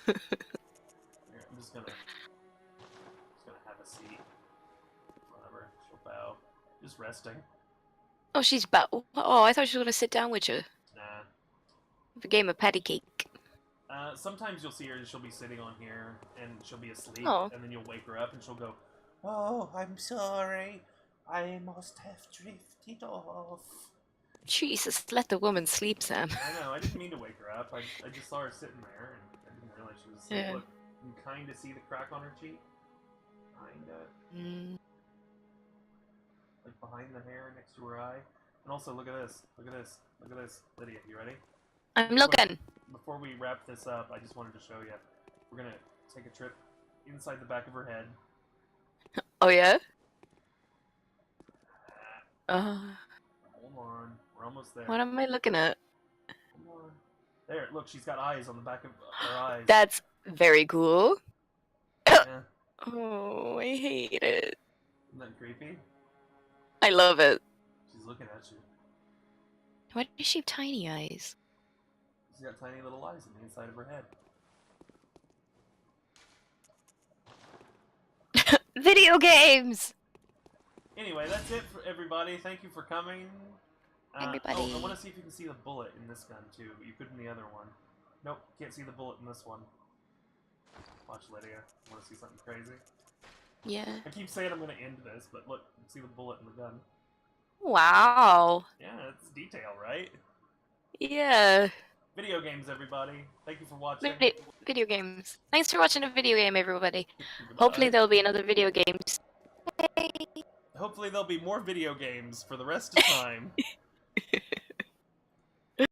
I'm just gonna have a seat. Whatever, she'll bow. Just resting. Oh, she's Oh, I thought she was gonna sit down with you. Nah. For a game of patty cake. Sometimes you'll see her and she'll be sitting on here and she'll be asleep, Oh. and then you'll wake her up and she'll go, "Oh, I'm sorry. I must have drifted off." Jesus, let the woman sleep, Sam. I know, I didn't mean to wake her up. I just saw her sitting there and I didn't realize she was asleep. Yeah. Look, you can kinda see the crack on her cheek. Kinda. Like behind the hair next to her eye. And also, look at this. Look at this. Look at this. Lydia, you ready? I'm looking. Before we wrap this up, I just wanted to show you. We're gonna take a trip inside the back of her head. Oh, yeah? Hold on. We're almost there. What am I looking at? Come on. There, look, she's got eyes on the back of her eyes. That's very cool. Yeah. Oh, I hate it. Isn't that creepy? I love it. She's looking at you. Why does she have tiny eyes? She's got tiny little eyes on the inside of her head. Video games! Anyway, that's it for everybody. Thank you for coming. Everybody. Oh, I want to see if you can see the bullet in this gun, too. You could in the other one. Nope, can't see the bullet in this one. Watch, Lydia. Want to see something crazy? Yeah. I keep saying I'm going to end this, but look, see the bullet in the gun. Wow. Yeah, it's detail, right? Yeah. Video games, everybody. Thank you for watching. Video games. Thanks for watching a video game, everybody. Goodbye. Hopefully there'll be another video game. Hopefully there'll be more video games for the rest of time.